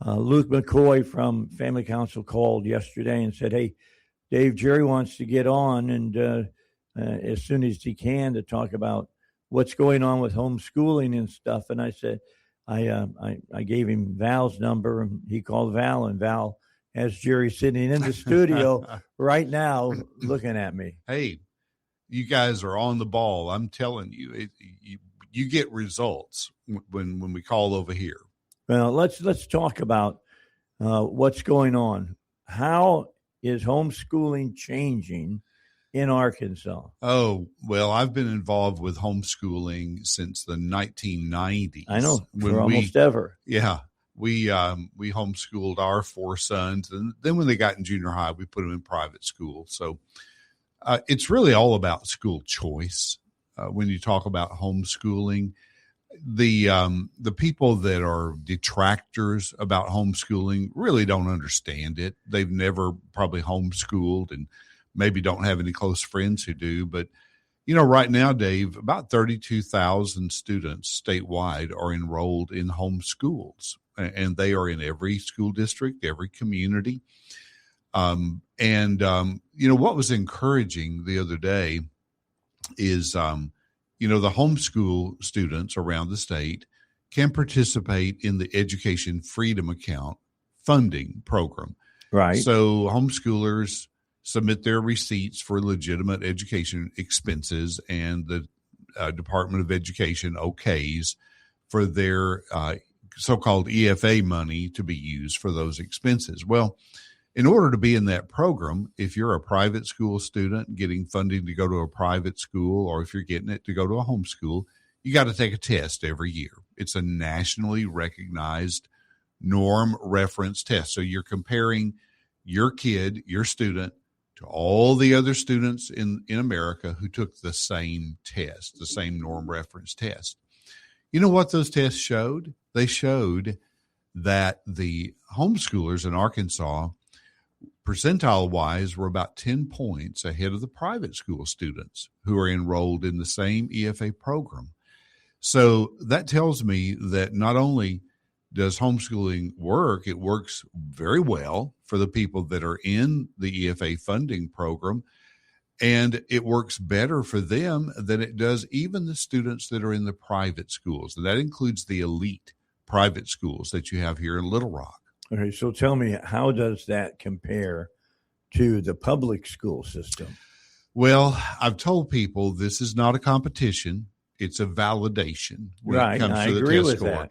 Luke McCoy from Family Council called yesterday and said, "Hey, Dave, Jerry wants to get on and as soon as he can to talk about what's going on with homeschooling and stuff." And I said, I gave him Val's number, and he called Val, and Val has Jerry sitting in the studio right now looking at me. Hey, you guys are on the ball. I'm telling you, you get results when we call over here. Well, let's talk about what's going on. How is homeschooling changing in Arkansas? Oh, well, I've been involved with homeschooling since the 1990s. I know, for almost ever. Yeah. We homeschooled our 4 sons, and then when they got in junior high, we put them in private school. So it's really all about school choice. When you talk about homeschooling, the people that are detractors about homeschooling really don't understand it. They've never probably homeschooled and maybe don't have any close friends who do. But, right now, Dave, about 32,000 students statewide are enrolled in homeschools, and they are in every school district, every community. What was encouraging the other day is, the homeschool students around the state can participate in the Education Freedom Account funding program. Right. So homeschoolers submit their receipts for legitimate education expenses, and the Department of Education okays for their so-called EFA money to be used for those expenses. Well, in order to be in that program, if you're a private school student getting funding to go to a private school, or if you're getting it to go to a homeschool, you got to take a test every year. It's a nationally recognized norm reference test. So you're comparing your kid, your student, to all the other students in America who took the same test, the same norm reference test. You know what those tests showed? They showed that the homeschoolers in Arkansas, percentile-wise, were about 10 points ahead of the private school students who are enrolled in the same EFA program. So that tells me that not only does homeschooling work, it works very well for the people that are in the EFA funding program, and it works better for them than it does even the students that are in the private schools. And that includes the elite private schools that you have here in Little Rock. Okay, so tell me, how does that compare to the public school system? Well, I've told people this is not a competition. It's a validation when Right, it comes I to the agree test with score. that.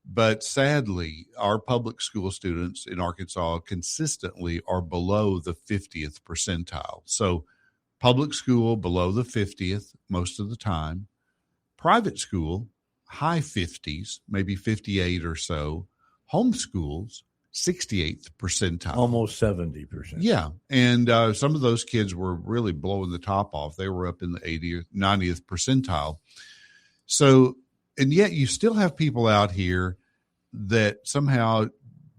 But sadly, our public school students in Arkansas consistently are below the 50th percentile. So public school below the 50th most of the time. Private school, high 50s, maybe 58 or so. Homeschools, 68th percentile. Almost 70%. Yeah. And some of those kids were really blowing the top off. They were up in the 80th, 90th percentile. So, and yet you still have people out here that somehow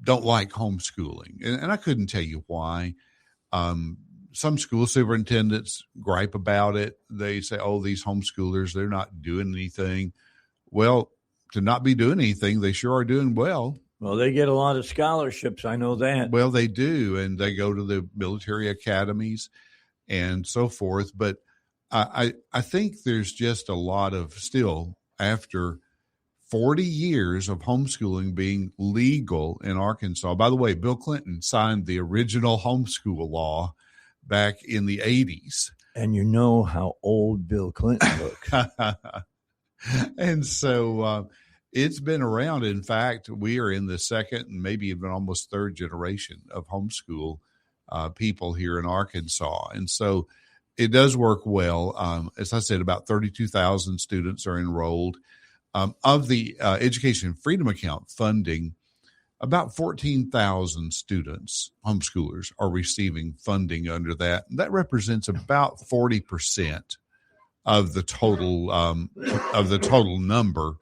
don't like homeschooling. And I couldn't tell you why. Some school superintendents gripe about it. They say, oh, these homeschoolers, they're not doing anything. Well, to not be doing anything, they sure are doing well. Well, they get a lot of scholarships. I know that. Well, they do. And they go to the military academies and so forth. But I think there's just a lot of still, after 40 years of homeschooling being legal in Arkansas. By the way, Bill Clinton signed the original homeschool law back in the 80s. And you know how old Bill Clinton looks. And so it's been around. In fact, we are in the second and maybe even almost third generation of homeschool people here in Arkansas. And so it does work well. As I said, about 32,000 students are enrolled. Of the Education Freedom Account funding, about 14,000 students, homeschoolers, are receiving funding under that. That represents about 40% of the total number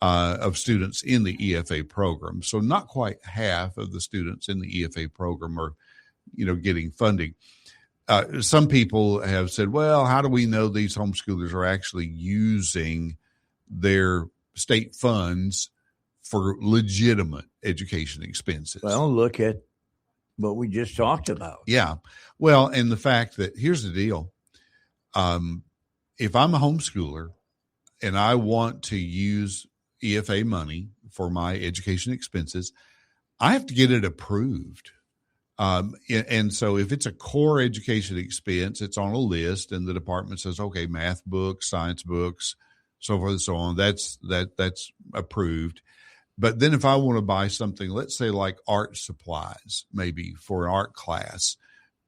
of students in the EFA program. So not quite half of the students in the EFA program are, getting funding. Some people have said, well, how do we know these homeschoolers are actually using their state funds for legitimate education expenses? Well, look at what we just talked about. Yeah. Well, and the fact that, here's the deal. If I'm a homeschooler and I want to use EFA money for my education expenses, I have to get it approved. And so if it's a core education expense, it's on a list, and the department says, okay, math books, science books, so forth and so on. That's approved. But then if I want to buy something, let's say like art supplies, maybe for an art class,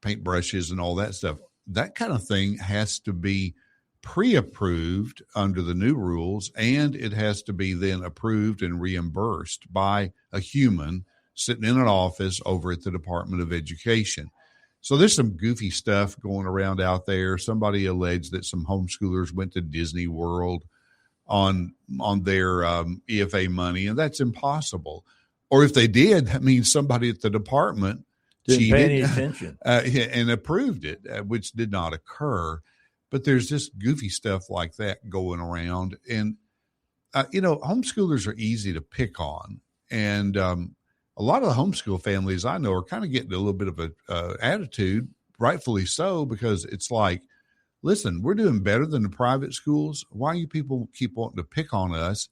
paintbrushes and all that stuff, that kind of thing has to be pre-approved under the new rules, and it has to be then approved and reimbursed by a human sitting in an office over at the Department of Education. So there's some goofy stuff going around out there. Somebody alleged that some homeschoolers went to Disney World on their EFA money, and that's impossible. Or if they did, that means somebody at the department didn't pay any attention and approved it, which did not occur. But there's just goofy stuff like that going around. And, homeschoolers are easy to pick on. And a lot of the homeschool families I know are kind of getting a little bit of a attitude, rightfully so, because it's like, listen, we're doing better than the private schools. Why you people keep wanting to pick on us?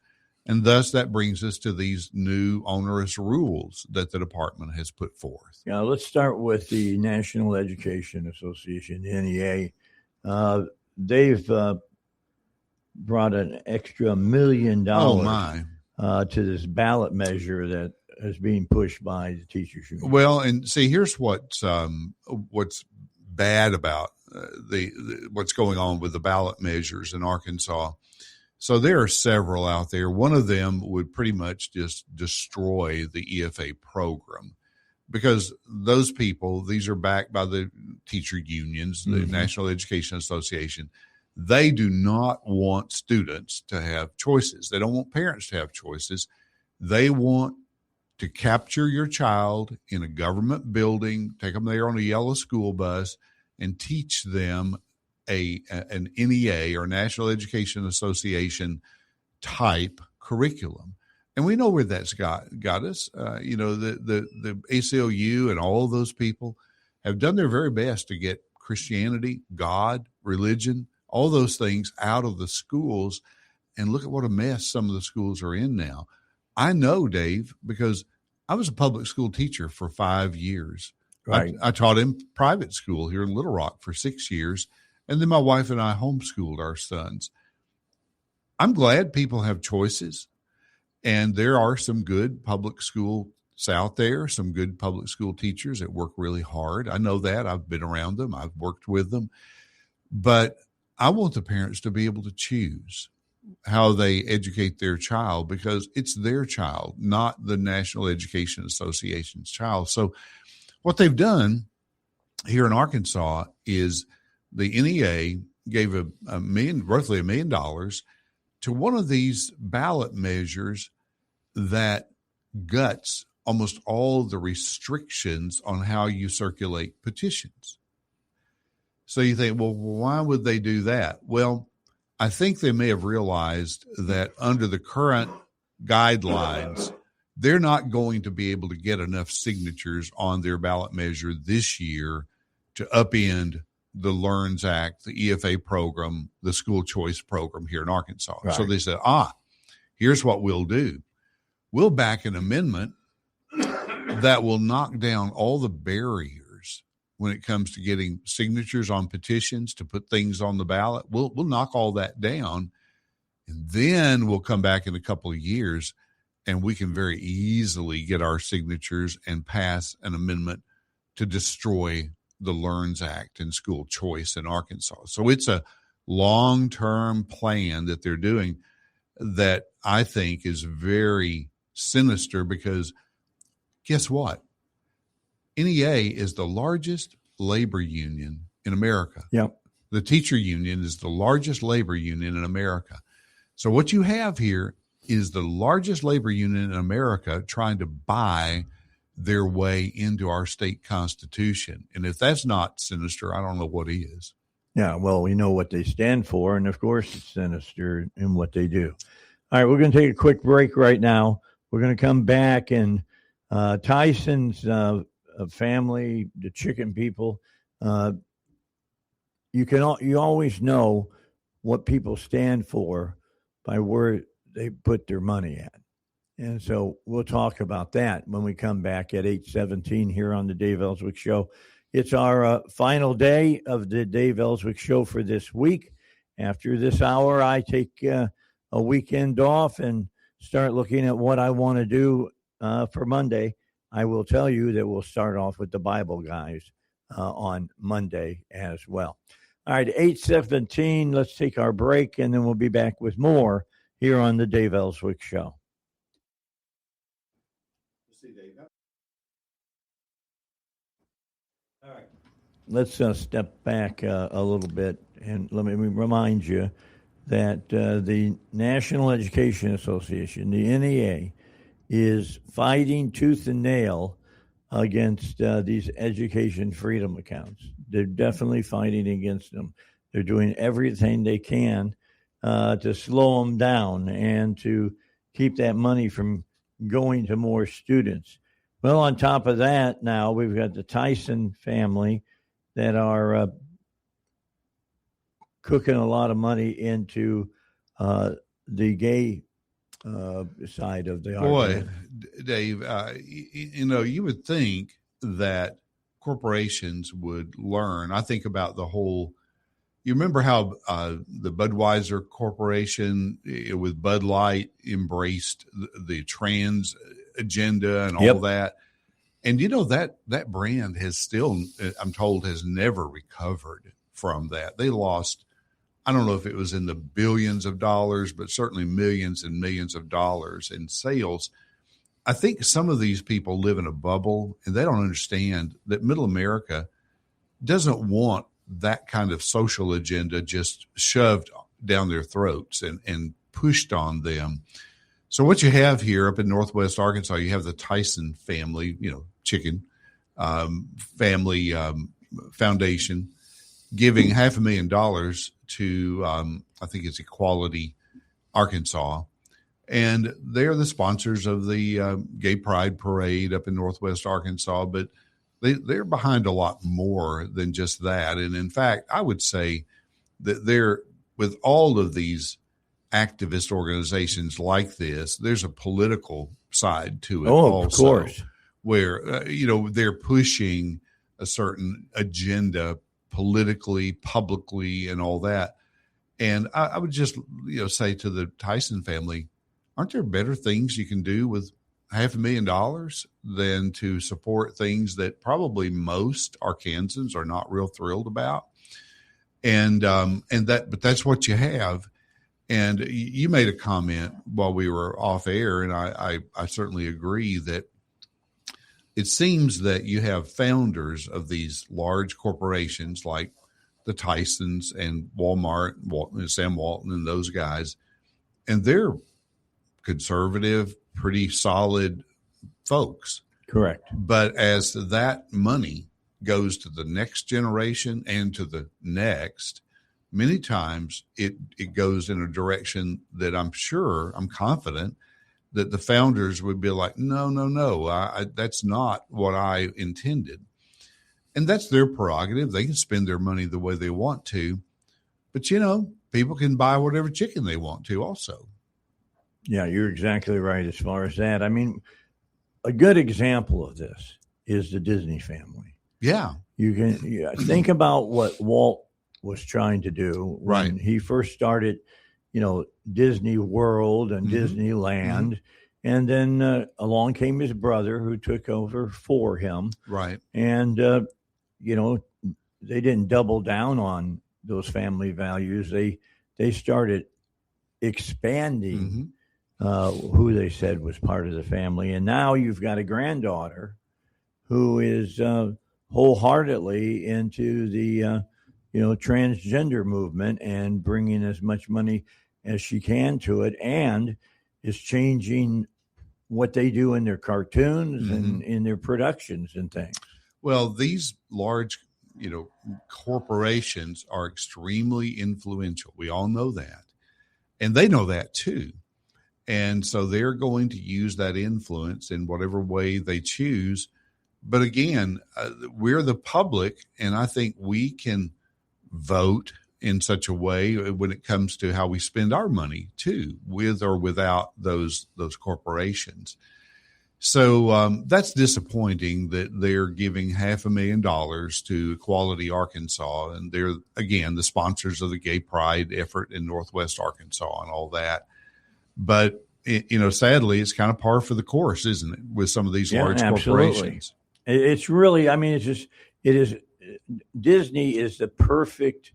And thus that brings us to these new onerous rules that the department has put forth. Yeah, let's start with the National Education Association, the NEA. They've brought an extra $1 million to this ballot measure that is being pushed by the teachers union. Well, and see, here's what's bad about what's going on with the ballot measures in Arkansas. So there are several out there. One of them would pretty much just destroy the EFA program, because those people, these are backed by the teacher unions, the National Education Association. They do not want students to have choices. They don't want parents to have choices. They want to capture your child in a government building, take them there on a yellow school bus, and teach them an NEA or National Education Association type curriculum. And we know where that's got us. The ACLU and all of those people have done their very best to get Christianity, God, religion, all those things out of the schools. And look at what a mess some of the schools are in now. I know, Dave, because I was a public school teacher for 5 years. Right. I taught in private school here in Little Rock for 6 years. And then my wife and I homeschooled our sons. I'm glad people have choices. And there are some good public schools out there, some good public school teachers that work really hard. I know that. I've been around them. I've worked with them. But I want the parents to be able to choose how they educate their child, because it's their child, not the National Education Association's child. So what they've done here in Arkansas is the NEA gave roughly $1 million to one of these ballot measures that guts almost all the restrictions on how you circulate petitions. So you think, well, why would they do that? Well, I think they may have realized that under the current guidelines, they're not going to be able to get enough signatures on their ballot measure this year to upend the LEARNS Act, the EFA program, the school choice program here in Arkansas. Right. So they said, here's what we'll do. We'll back an amendment that will knock down all the barriers when it comes to getting signatures on petitions to put things on the ballot. We'll knock all that down, and then we'll come back in a couple of years and we can very easily get our signatures and pass an amendment to destroy the LEARNS Act and school choice in Arkansas. So it's a long-term plan that they're doing that I think is very sinister, because guess what? NEA is the largest labor union in America. Yep. The teacher union is the largest labor union in America. So what you have here is the largest labor union in America trying to buy their way into our state constitution. And if that's not sinister, I don't know what is. Yeah, well, we know what they stand for, and of course it's sinister in what they do. All right, we're going to take a quick break right now. We're going to come back, and Tyson's family, the chicken people, you always know what people stand for by where they put their money at. And so we'll talk about that when we come back at 8:17 here on the Dave Ellswick Show. It's our final day of the Dave Ellswick Show for this week. After this hour, I take a weekend off and start looking at what I want to do for Monday. I will tell you that we'll start off with the Bible guys on Monday as well. All right, 8:17, let's take our break, and then we'll be back with more here on the Dave Ellswick Show. All right, let's step back a little bit, and let me remind you that the National Education Association, the NEA, is fighting tooth and nail against these education freedom accounts. They're definitely fighting against them. They're doing everything they can to slow them down and to keep that money from going to more students. Well, on top of that, now we've got the Tyson family that are cooking a lot of money into the gay side of the argument. Boy, Dave, you would think that corporations would learn. I think about the whole, you remember how the Budweiser Corporation with Bud Light embraced the trans agenda and all that. And that brand has still, I'm told, has never recovered from that. They lost, I don't know if it was in the billions of dollars, but certainly millions and millions of dollars in sales. I think some of these people live in a bubble, and they don't understand that middle America doesn't want that kind of social agenda just shoved down their throats and pushed on them. So what you have here up in Northwest Arkansas, you have the Tyson family, chicken family foundation giving $500,000 to, I think it's Equality Arkansas. And they're the sponsors of the Gay Pride Parade up in Northwest Arkansas, but they're behind a lot more than just that. And in fact, I would say that they're, with all of these activist organizations like this, there's a political side to it also, of course, where, they're pushing a certain agenda politically, publicly, and all that. And I would just, say to the Tyson family, aren't there better things you can do with $500,000 than to support things that probably most Arkansans are not real thrilled about? But that's what you have. And you made a comment while we were off air, and I certainly agree that it seems that you have founders of these large corporations like the Tysons and Walmart, Sam Walton, and those guys, and they're conservative, pretty solid folks. Correct. But as that money goes to the next generation and to the next, many times it goes in a direction that I'm confident that the founders would be like, no, that's not what I intended. And that's their prerogative. They can spend their money the way they want to. But, people can buy whatever chicken they want to also. Yeah, you're exactly right as far as that. I mean, a good example of this is the Disney family. Yeah. You can think about what Walt was trying to do when he first started, Disney World and Disneyland. Mm-hmm. And then along came his brother who took over for him. Right. And, they didn't double down on those family values. They started expanding who they said was part of the family. And now you've got a granddaughter who is wholeheartedly into the, transgender movement and bringing as much money as she can to it, and is changing what they do in their cartoons and in their productions and things. Well, these large, corporations are extremely influential. We all know that. And they know that too. And so they're going to use that influence in whatever way they choose. But again, we're the public, and I think we can vote in such a way when it comes to how we spend our money too, with or without those corporations. So that's disappointing that they're giving $500,000 to Equality Arkansas, and they're again the sponsors of the Gay Pride effort in Northwest Arkansas and all that. But sadly, it's kind of par for the course, isn't it, with some of these large corporations? It's really, I mean, it is. Disney is the perfect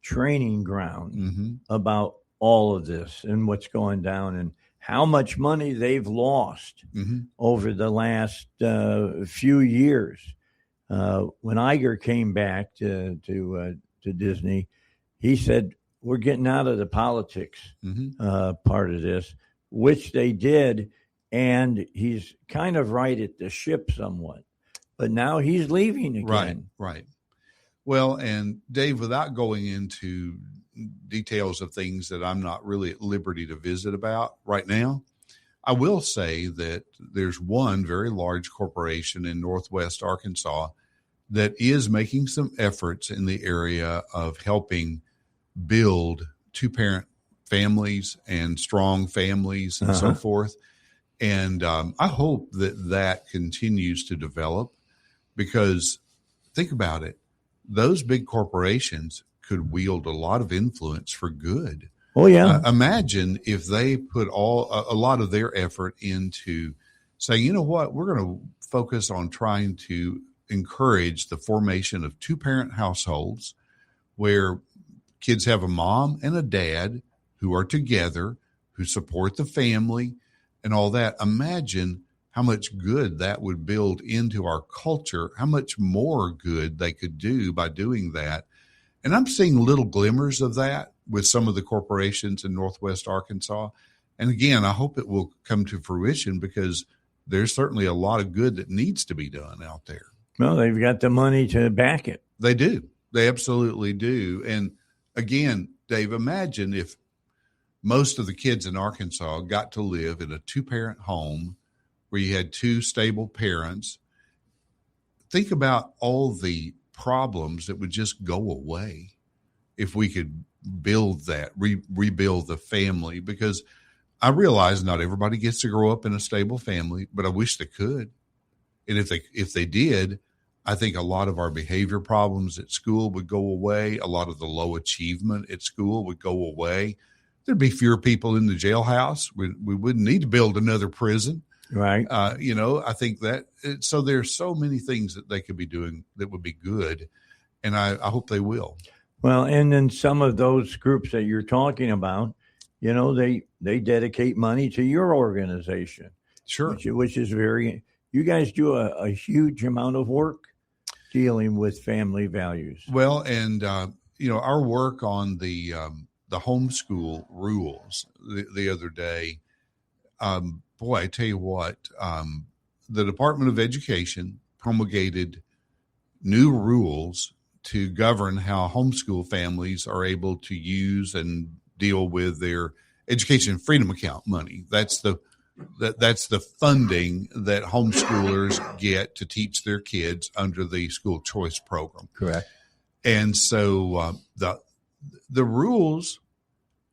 training ground about all of this and what's going down and how much money they've lost over the last few years. When Iger came back to Disney, he said, we're getting out of the politics part of this, which they did. And he's kind of right at the ship somewhat. But now he's leaving again. Right. Well, and Dave, without going into details of things that I'm not really at liberty to visit about right now, I will say that there's one very large corporation in Northwest Arkansas that is making some efforts in the area of helping build two-parent families and strong families and so forth. And I hope that continues to develop, because think about it. Those big corporations could wield a lot of influence for good. Oh, yeah. Imagine if they put a lot of their effort into saying, you know what, we're going to focus on trying to encourage the formation of two-parent households where kids have a mom and a dad who are together, who support the family and all that. Imagine how much good that would build into our culture, how much more good they could do by doing that. And I'm seeing little glimmers of that with some of the corporations in Northwest Arkansas. And again, I hope it will come to fruition, because there's certainly a lot of good that needs to be done out there. Well, they've got the money to back it. They do. They absolutely do. And again, Dave, imagine if most of the kids in Arkansas got to live in a two-parent home where you had two stable parents. Think about all the problems that would just go away if we could build that, rebuild the family, because I realize not everybody gets to grow up in a stable family, but I wish they could. And if they did, I think a lot of our behavior problems at school would go away. A lot of the low achievement at school would go away. There'd be fewer people in the jailhouse. We wouldn't need to build another prison. Right. I think that so there's so many things that they could be doing that would be good. And I hope they will. Well, and then some of those groups that you're talking about, they dedicate money to your organization. Sure. Which is you guys do a huge amount of work dealing with family values. Well, and, our work on the homeschool rules the other day, boy, I tell you what, the Department of Education promulgated new rules to govern how homeschool families are able to use and deal with their education freedom account money. That's the funding that homeschoolers get to teach their kids under the school choice program. Correct. And so the rules,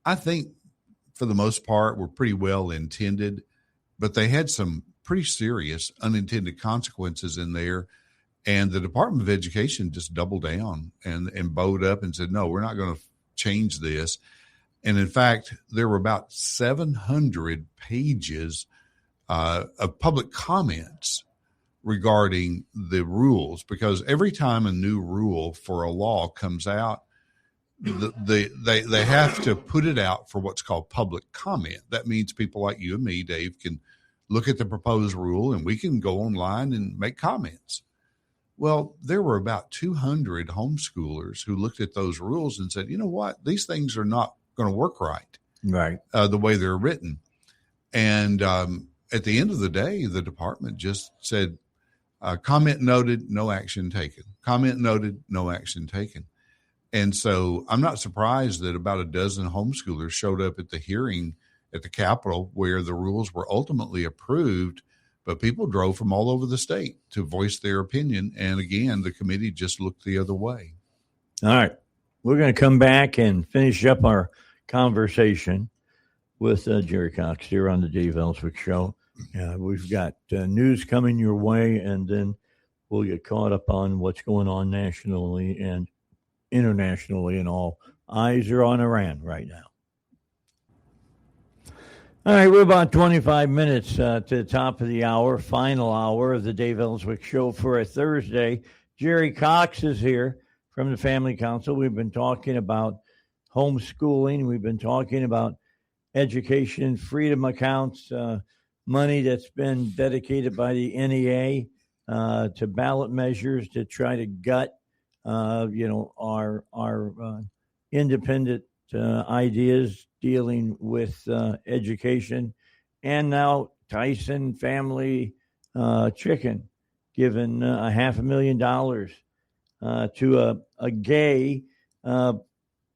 I think, for the most part, were pretty well intended, but they had some pretty serious unintended consequences in there. And the Department of Education just doubled down and bowed up and said, no, we're not going to change this. And in fact, there were about 700 pages of public comments regarding the rules, because every time a new rule for a law comes out, they have to put it out for what's called public comment. That means people like you and me, Dave, can look at the proposed rule and we can go online and make comments. Well, there were about 200 homeschoolers who looked at those rules and said, you know what, these things are not going to work right, the way they're written. And at the end of the day, the department just said, comment noted, no action taken. Comment noted, no action taken. And so I'm not surprised that about a dozen homeschoolers showed up at the hearing at the Capitol where the rules were ultimately approved, but people drove from all over the state to voice their opinion. And again, the committee just looked the other way. All right. we're going to come back and finish up our conversation with Jerry Cox here on the Dave Ellsworth Show. We've got news coming your way, and then we'll get caught up on what's going on nationally and internationally, and all eyes are on Iran right now. All right, we're about 25 minutes to the top of the hour, final hour of the Dave Ellsworth Show for a Thursday. Jerry Cox is here from the Family Council. We've been talking about homeschooling. We've been talking about education, freedom accounts, money that's been dedicated by the NEA to ballot measures to try to gut, our independent ideas dealing with education. And now Tyson Family Chicken given $500,000 to a gay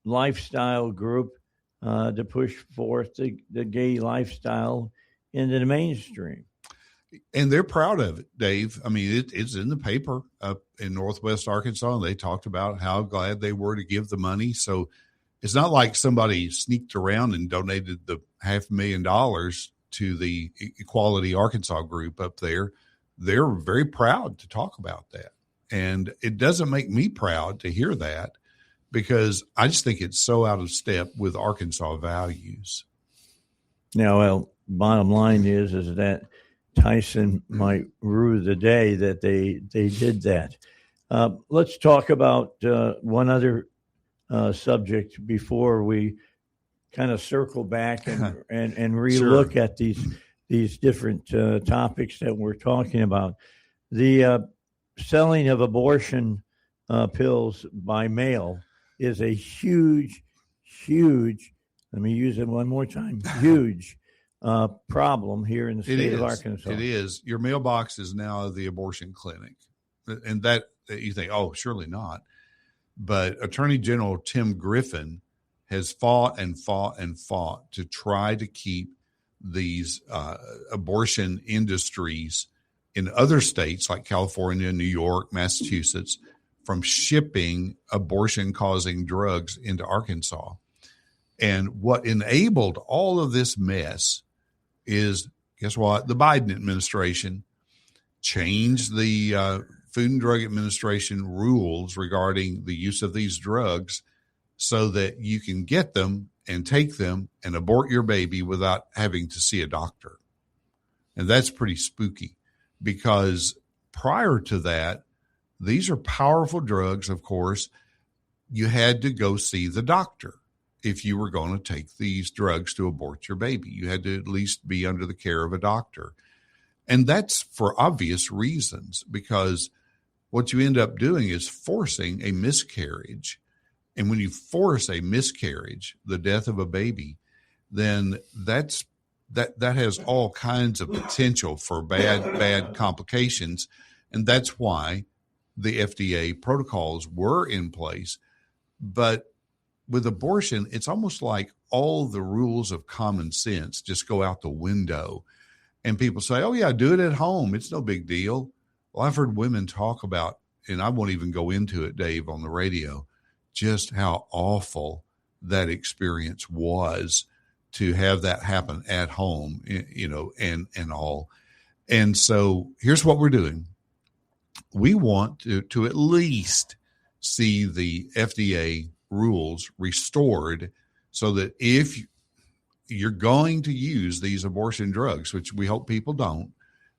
lifestyle group to push forth the gay lifestyle into the mainstream. And they're proud of it, Dave. I mean, it's in the paper up in Northwest Arkansas, and they talked about how glad they were to give the money. So it's not like somebody sneaked around and donated the $500,000 to the Equality Arkansas group up there. They're very proud to talk about that. And it doesn't make me proud to hear that, because I just think it's so out of step with Arkansas values. Now, well, bottom line is that Tyson might rue the day that they did that. Let's talk about one other subject before we kind of circle back and relook at these different topics that we're talking about. The selling of abortion pills by mail is a huge, let me use it one more time, huge problem here in the state of Arkansas. It is. Your mailbox is now the abortion clinic. And that you think, oh, surely not. But Attorney General Tim Griffin has fought to try to keep these abortion industries in other states like California, New York, Massachusetts from shipping abortion-causing drugs into Arkansas. And what enabled all of this mess is, guess what? The Biden administration changed the Food and Drug Administration rules regarding the use of these drugs so that you can get them and take them and abort your baby without having to see a doctor. And that's pretty spooky, because prior to that, these are powerful drugs, of course. You had to go see the doctor if you were going to take these drugs to abort your baby. You had to at least be under the care of a doctor. And that's for obvious reasons, because what you end up doing is forcing a miscarriage. And when you force a miscarriage, the death of a baby, then that has all kinds of potential for bad complications. And that's why the FDA protocols were in place. But with abortion, it's almost like all the rules of common sense just go out the window. And people say, oh, yeah, do it at home. It's no big deal. Well, I've heard women talk about, and I won't even go into it, Dave, on the radio, just how awful that experience was to have that happen at home, and all. And so here's what we're doing. We want to at least see the FDA rules restored so that if you're going to use these abortion drugs, which we hope people don't,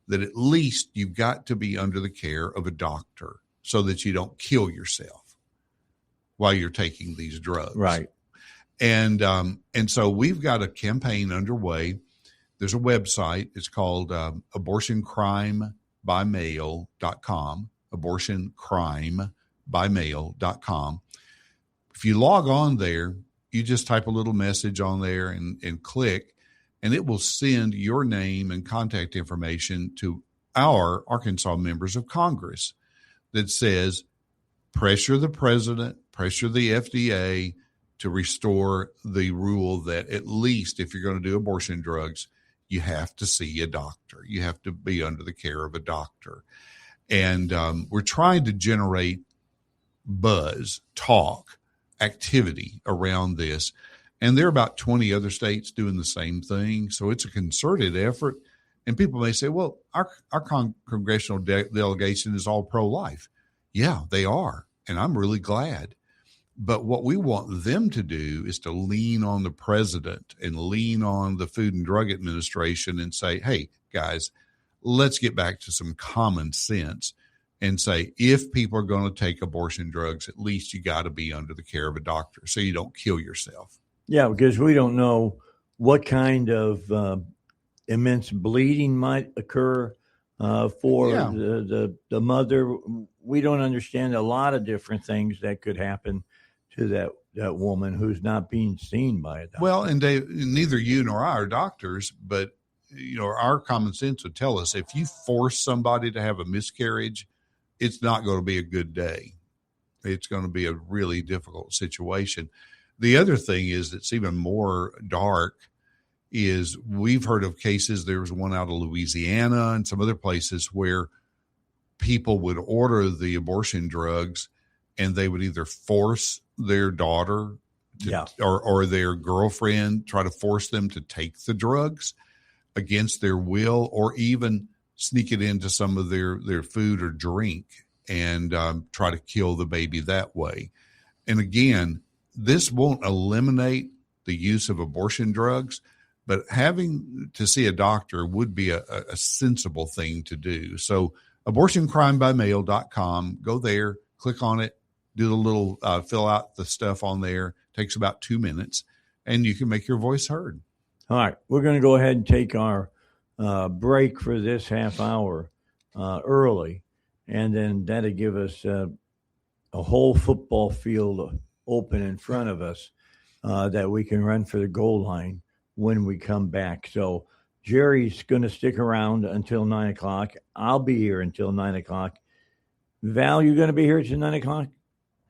that at least you've got to be under the care of a doctor so that you don't kill yourself while you're taking these drugs. Right. And so we've got a campaign underway. There's a website. It's called abortioncrimebymail.com, abortioncrimebymail.com. If you log on there, you just type a little message on there and click, and it will send your name and contact information to our Arkansas members of Congress that says, pressure the president, pressure the FDA to restore the rule that at least if you're going to do abortion drugs, you have to see a doctor. You have to be under the care of a doctor. And we're trying to generate buzz, talk activity around this. And there are about 20 other states doing the same thing. So it's a concerted effort. And people may say, well, our congressional delegation is all pro-life. Yeah, they are. And I'm really glad. But what we want them to do is to lean on the president and lean on the Food and Drug Administration and say, hey, guys, let's get back to some common sense and say, if people are going to take abortion drugs, at least you got to be under the care of a doctor so you don't kill yourself. Yeah, because we don't know what kind of immense bleeding might occur for the mother. We don't understand a lot of different things that could happen to that woman who's not being seen by a doctor. Well, and neither you nor I are doctors, but our common sense would tell us if you force somebody to have a miscarriage, it's not going to be a good day. It's going to be a really difficult situation. The other thing is that's even more dark is we've heard of cases. There was one out of Louisiana and some other places where people would order the abortion drugs and they would either force their daughter or their girlfriend, try to force them to take the drugs against their will, or even sneak it into some of their food or drink and try to kill the baby that way. And again, this won't eliminate the use of abortion drugs, but having to see a doctor would be a sensible thing to do. So abortioncrimebymail.com, go there, click on it, do the little fill out the stuff on there. Takes about 2 minutes, and you can make your voice heard. All right, we're going to go ahead and take our break for this half hour early, and then that'll give us a whole football field open in front of us that we can run for the goal line when we come back. So Jerry's going to stick around until 9 o'clock. I'll be here until 9 o'clock. Val, you going to be here till 9 o'clock?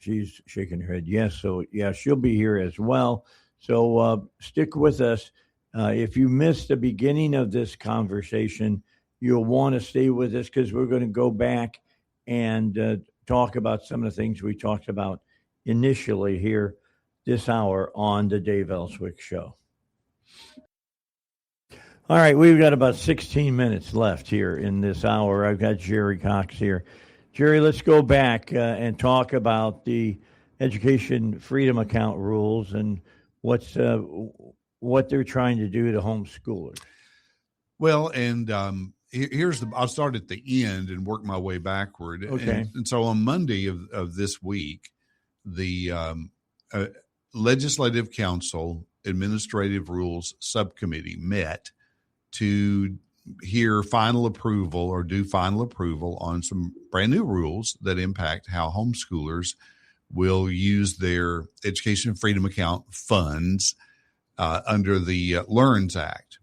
She's shaking her head. Yes. So, yeah, she'll be here as well. So stick with us. If you missed the beginning of this conversation, you'll want to stay with us because we're going to go back and talk about some of the things we talked about initially here this hour on the Dave Ellswick Show. All right, we've got about 16 minutes left here in this hour. I've got Jerry Cox here. Jerry, let's go back and talk about the Education Freedom Account rules and what they're trying to do to homeschoolers. Well, and I'll start at the end and work my way backward. Okay. And so on Monday of this week, the Legislative Council Administrative Rules Subcommittee met to hear final approval or do final approval on some brand new rules that impact how homeschoolers will use their Education Freedom Account funds under the LEARNS Act.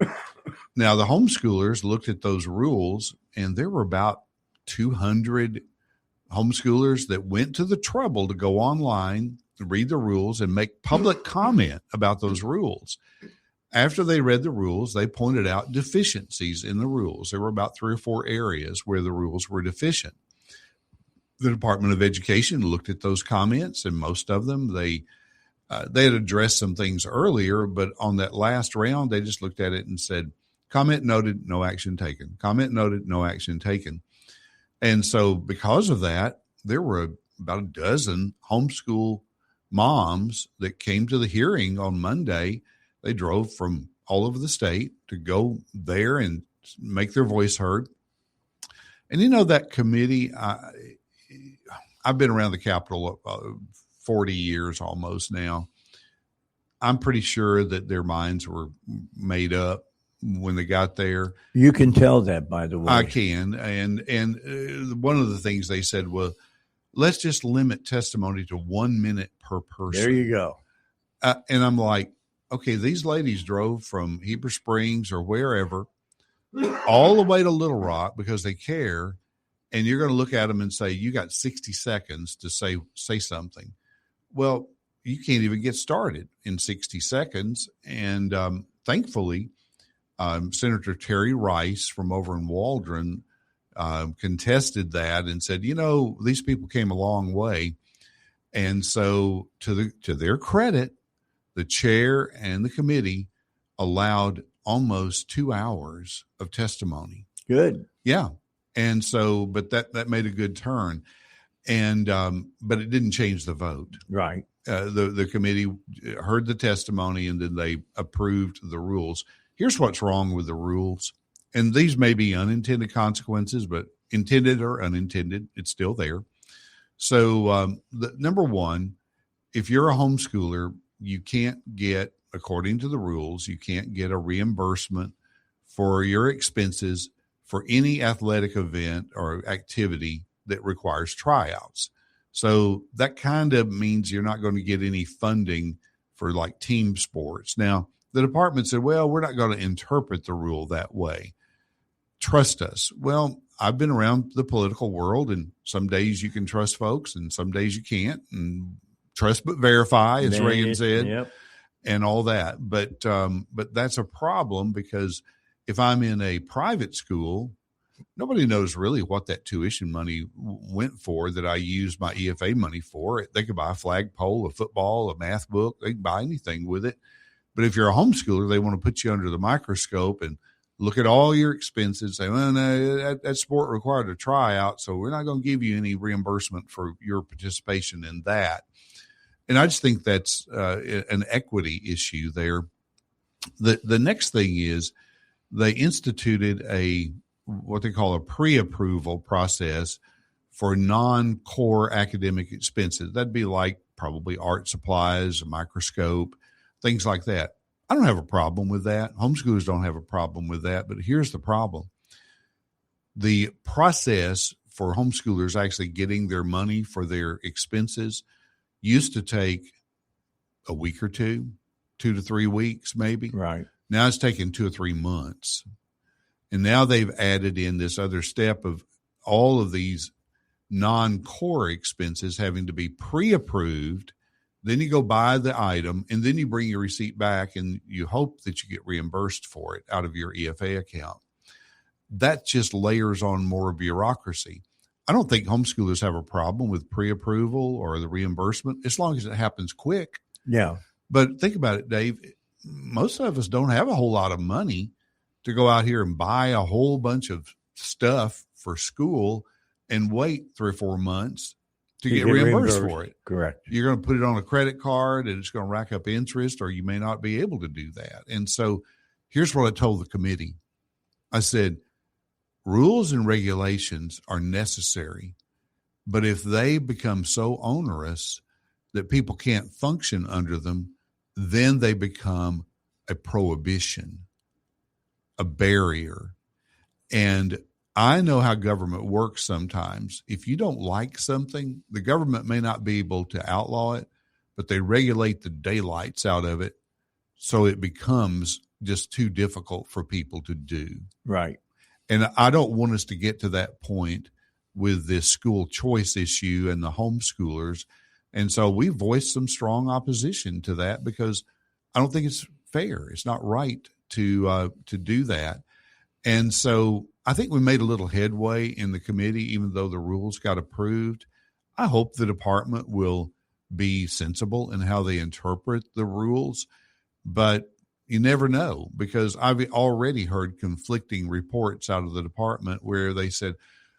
Now, the homeschoolers looked at those rules, and there were about 200 homeschoolers that went to the trouble to go online, read the rules, and make public comment about those rules. After they read the rules, they pointed out deficiencies in the rules. There were about 3 or 4 areas where the rules were deficient. The Department of Education looked at those comments, and most of them, they had addressed some things earlier, but on that last round, they just looked at it and said, comment noted, no action taken. Comment noted, no action taken. And so because of that, there were about a dozen homeschool moms that came to the hearing on Monday. They drove from all over the state to go there and make their voice heard. And that committee, I've been around the Capitol 40 years almost now. I'm pretty sure that their minds were made up when they got there. You can tell that, by the way. I can. And one of the things they said was, let's just limit testimony to 1 minute per person. There you go. And I'm like, okay, these ladies drove from Heber Springs or wherever all the way to Little Rock because they care. And you're going to look at them and say, you got 60 seconds to say something. Well, you can't even get started in 60 seconds. And thankfully, Senator Terry Rice from over in Waldron contested that and said, these people came a long way. And so to their credit, the chair and the committee allowed almost 2 hours of testimony. Good. Yeah. And so, but that made a good turn. And, but it didn't change the vote. Right. The committee heard the testimony and then they approved the rules. Here's what's wrong with the rules. And these may be unintended consequences, but intended or unintended, it's still there. So number one, if you're a homeschooler, you can't get, according to the rules, you can't get a reimbursement for your expenses for any athletic event or activity that requires tryouts. So that kind of means you're not going to get any funding for like team sports. Now, the department said, well, we're not going to interpret the rule that way. Trust us. Well, I've been around the political world, and some days you can trust folks and some days you can't. And trust but verify, as Reagan said, Yep. and all that. But that's a problem, because if I'm in a private school, nobody knows really what that tuition money went for that I used my EFA money for. They could buy a flagpole, a football, a math book. They can buy anything with it. But if you're a homeschooler, they want to put you under the microscope and look at all your expenses, say, well, no, that sport required a tryout, so we're not going to give you any reimbursement for your participation in that. And I just think that's an equity issue there. The next thing is they instituted what they call a pre-approval process for non-core academic expenses. That'd be like probably art supplies, a microscope, things like that. I don't have a problem with that. Homeschoolers don't have a problem with that. But here's the problem. The process for homeschoolers actually getting their money for their expenses used to take a week or 2 to 3 weeks, maybe. Right. Now it's taking 2 or 3 months. And now they've added in this other step of all of these non-core expenses having to be pre-approved. Then you go buy the item, and then you bring your receipt back, and you hope that you get reimbursed for it out of your EFA account. That just layers on more bureaucracy. I don't think homeschoolers have a problem with pre-approval or the reimbursement, as long as it happens quick. Yeah. But think about it, Dave. Most of us don't have a whole lot of money to go out here and buy a whole bunch of stuff for school and wait 3 or 4 months to get reimbursed for it. Correct. You're going to put it on a credit card and it's going to rack up interest, or you may not be able to do that. And so here's what I told the committee. I said, rules and regulations are necessary, but if they become so onerous that people can't function under them, then they become a prohibition, a barrier. And I know how government works sometimes. If you don't like something, the government may not be able to outlaw it, but they regulate the daylights out of it so it becomes just too difficult for people to do. Right. And I don't want us to get to that point with this school choice issue and the homeschoolers. And so we voiced some strong opposition to that, because I don't think it's fair. It's not right to do that. And so I think we made a little headway in the committee, even though the rules got approved. I hope the department will be sensible in how they interpret the rules, but you never know, because I've already heard conflicting reports out of the department where they said,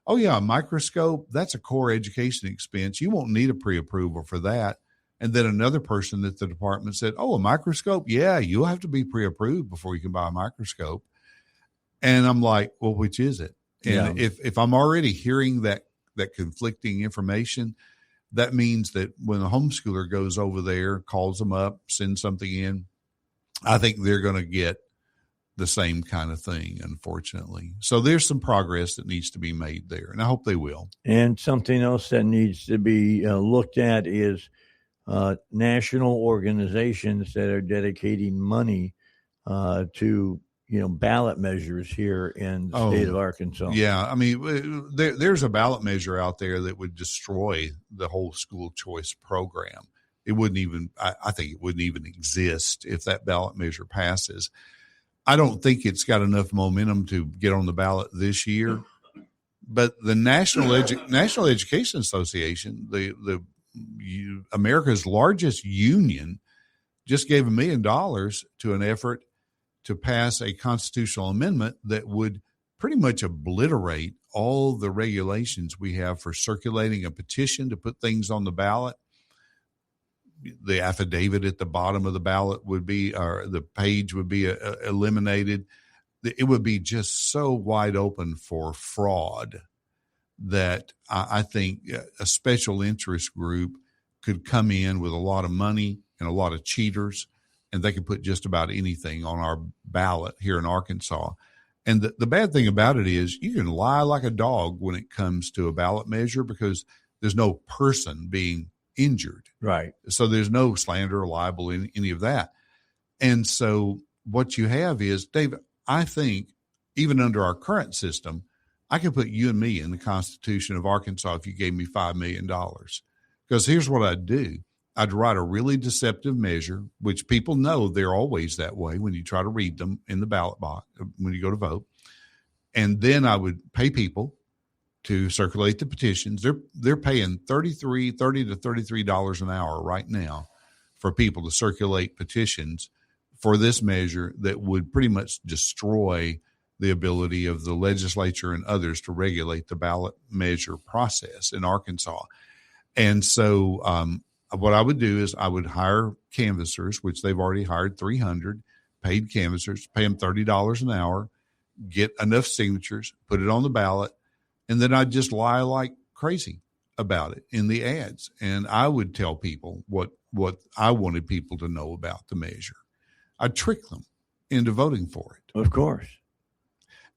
oh yeah, a microscope, that's a core education expense. You won't need a pre-approval for that. And then another person at the department said, oh, a microscope? Yeah, you'll have to be pre-approved before you can buy a microscope. And I'm like, well, which is it? And if I'm already hearing that conflicting information, that means that when a homeschooler goes over there, calls them up, sends something in, I think they're going to get the same kind of thing, unfortunately. So there's some progress that needs to be made there, and I hope they will. And something else that needs to be looked at is national organizations that are dedicating money to ballot measures here in the state of Arkansas. Yeah, I mean, there's a ballot measure out there that would destroy the whole school choice program. It wouldn't even, I think it wouldn't even exist if that ballot measure passes. I don't think it's got enough momentum to get on the ballot this year. But the National Education Association, the America's largest union just gave $1 million to an effort to pass a constitutional amendment that would pretty much obliterate all the regulations we have for circulating a petition to put things on the ballot. The affidavit at the bottom of the ballot would be, or the page would be eliminated. It would be just so wide open for fraud that I think a special interest group could come in with a lot of money and a lot of cheaters, and they could put just about anything on our ballot here in Arkansas. And the bad thing about it is you can lie like a dog when it comes to a ballot measure because there's no person being injured. Right. So there's no slander or libel in any of that. And so what you have is, David, I think even under our current system, I could put you and me in the Constitution of Arkansas if you gave me $5 million. Because here's what I'd do. I'd write a really deceptive measure, which people know they're always that way when you try to read them in the ballot box when you go to vote. And then I would pay people to circulate the petitions. They're paying $30 to $33 an hour right now for people to circulate petitions for this measure that would pretty much destroy the ability of the legislature and others to regulate the ballot measure process in Arkansas. And so what I would do is I would hire canvassers, which they've already hired 300 paid canvassers, pay them $30 an hour, get enough signatures, put it on the ballot, and then I'd just lie like crazy about it in the ads. And I would tell people what I wanted people to know about the measure. I'd trick them into voting for it. Of course.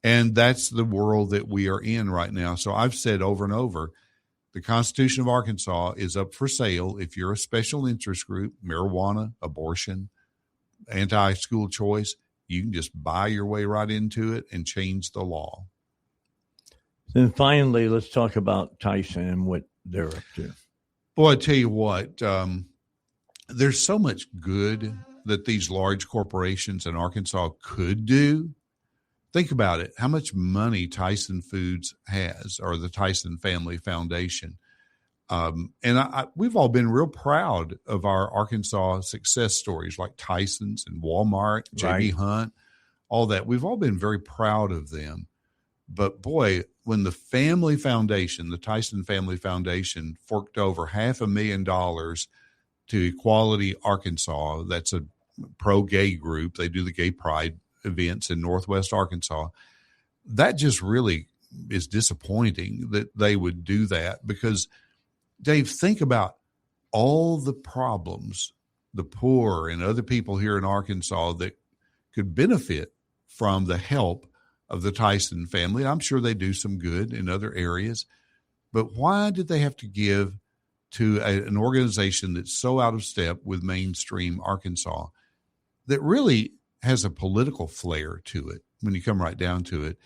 And that's the world that we are in right now. So I've said over and over, the Constitution of Arkansas is up for sale if you're a special interest group, marijuana, abortion, anti-school choice. You can just buy your way right into it and change the law. Then finally, let's talk about Tyson and what they're up to. Boy, I tell you what, there's so much good that these large corporations in Arkansas could do. Think about it. How much money Tyson Foods has, or the Tyson Family Foundation. And we've all been real proud of our Arkansas success stories like Tyson's and Walmart, J.B. Hunt, all that. We've all been very proud of them. But boy, when the family foundation, the Tyson Family Foundation, forked over $500,000 to Equality Arkansas, that's a pro-gay group. They do the gay pride events in Northwest Arkansas. That just really is disappointing that they would do that because, Dave, think about all the problems the poor and other people here in Arkansas that could benefit from the help of the Tyson family. I'm sure they do some good in other areas, but why did they have to give to an organization that's so out of step with mainstream Arkansas that really has a political flair to it when you come right down to it?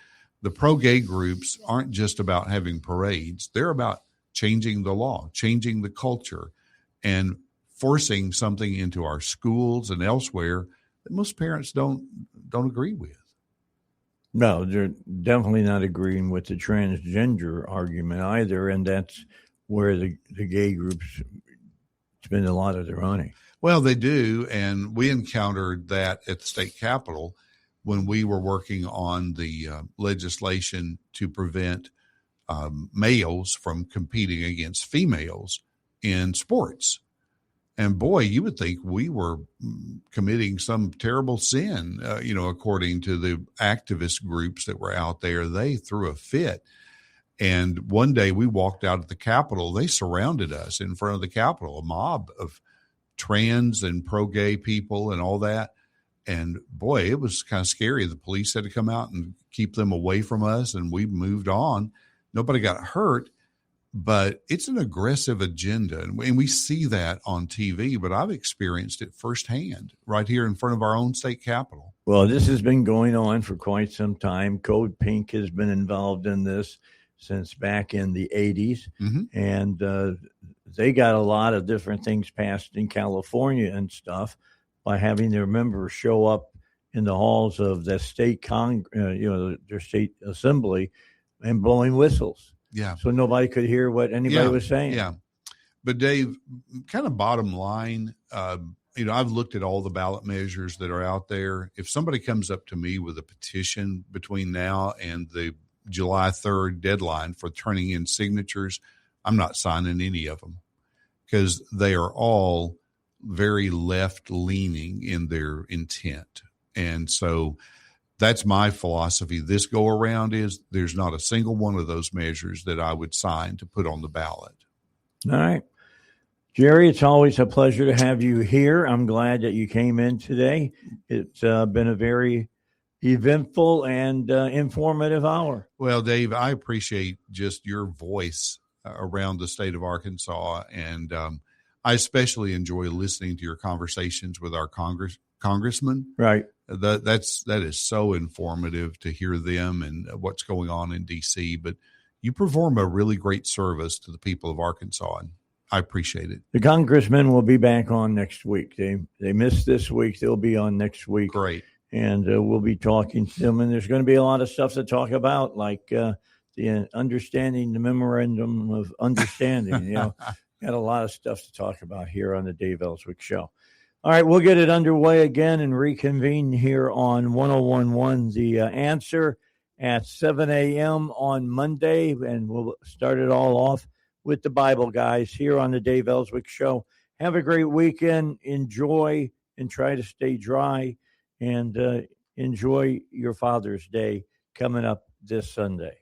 The pro-gay groups aren't just about having parades. They're about changing the law, changing the culture, and forcing something into our schools and elsewhere that most parents don't agree with. No, they're definitely not agreeing with the transgender argument either, and that's where the gay groups spend a lot of their money. Well, they do, and we encountered that at the state capitol when we were working on the legislation to prevent males from competing against females in sports. And boy, you would think we were committing some terrible sin, according to the activist groups that were out there. They threw a fit. And one day we walked out at the Capitol. They surrounded us in front of the Capitol, a mob of trans and pro-gay people and all that. And boy, it was kind of scary. The police had to come out and keep them away from us, and we moved on. Nobody got hurt, but it's an aggressive agenda. And we see that on TV, but I've experienced it firsthand right here in front of our own state capitol. Well, this has been going on for quite some time. Code Pink has been involved in this since back in the 80s. Mm-hmm. And they got a lot of different things passed in California and stuff by having their members show up in the halls of the state their state assembly and blowing whistles. Yeah. So nobody could hear what anybody was saying. Yeah. But Dave, kind of bottom line, I've looked at all the ballot measures that are out there. If somebody comes up to me with a petition between now and the July 3rd deadline for turning in signatures, I'm not signing any of them because they are all very left leaning in their intent. And so that's my philosophy this go around is there's not a single one of those measures that I would sign to put on the ballot. All right. Jerry, it's always a pleasure to have you here. I'm glad that you came in today. It's been a very eventful and informative hour. Well, Dave, I appreciate just your voice around the state of Arkansas. And I especially enjoy listening to your conversations with our congressmen. Right. That is so informative to hear them and what's going on in D.C. But you perform a really great service to the people of Arkansas, and I appreciate it. The congressmen will be back on next week. They missed this week. They'll be on next week. Great. And we'll be talking to them. And there's going to be a lot of stuff to talk about, like the understanding the memorandum of understanding. Got a lot of stuff to talk about here on the Dave Ellsworth Show. All right, we'll get it underway again and reconvene here on 101.1 The Answer at 7 a.m. on Monday. And we'll start it all off with the Bible guys here on the Dave Ellsworth Show. Have a great weekend. Enjoy and try to stay dry. And enjoy your Father's Day coming up this Sunday.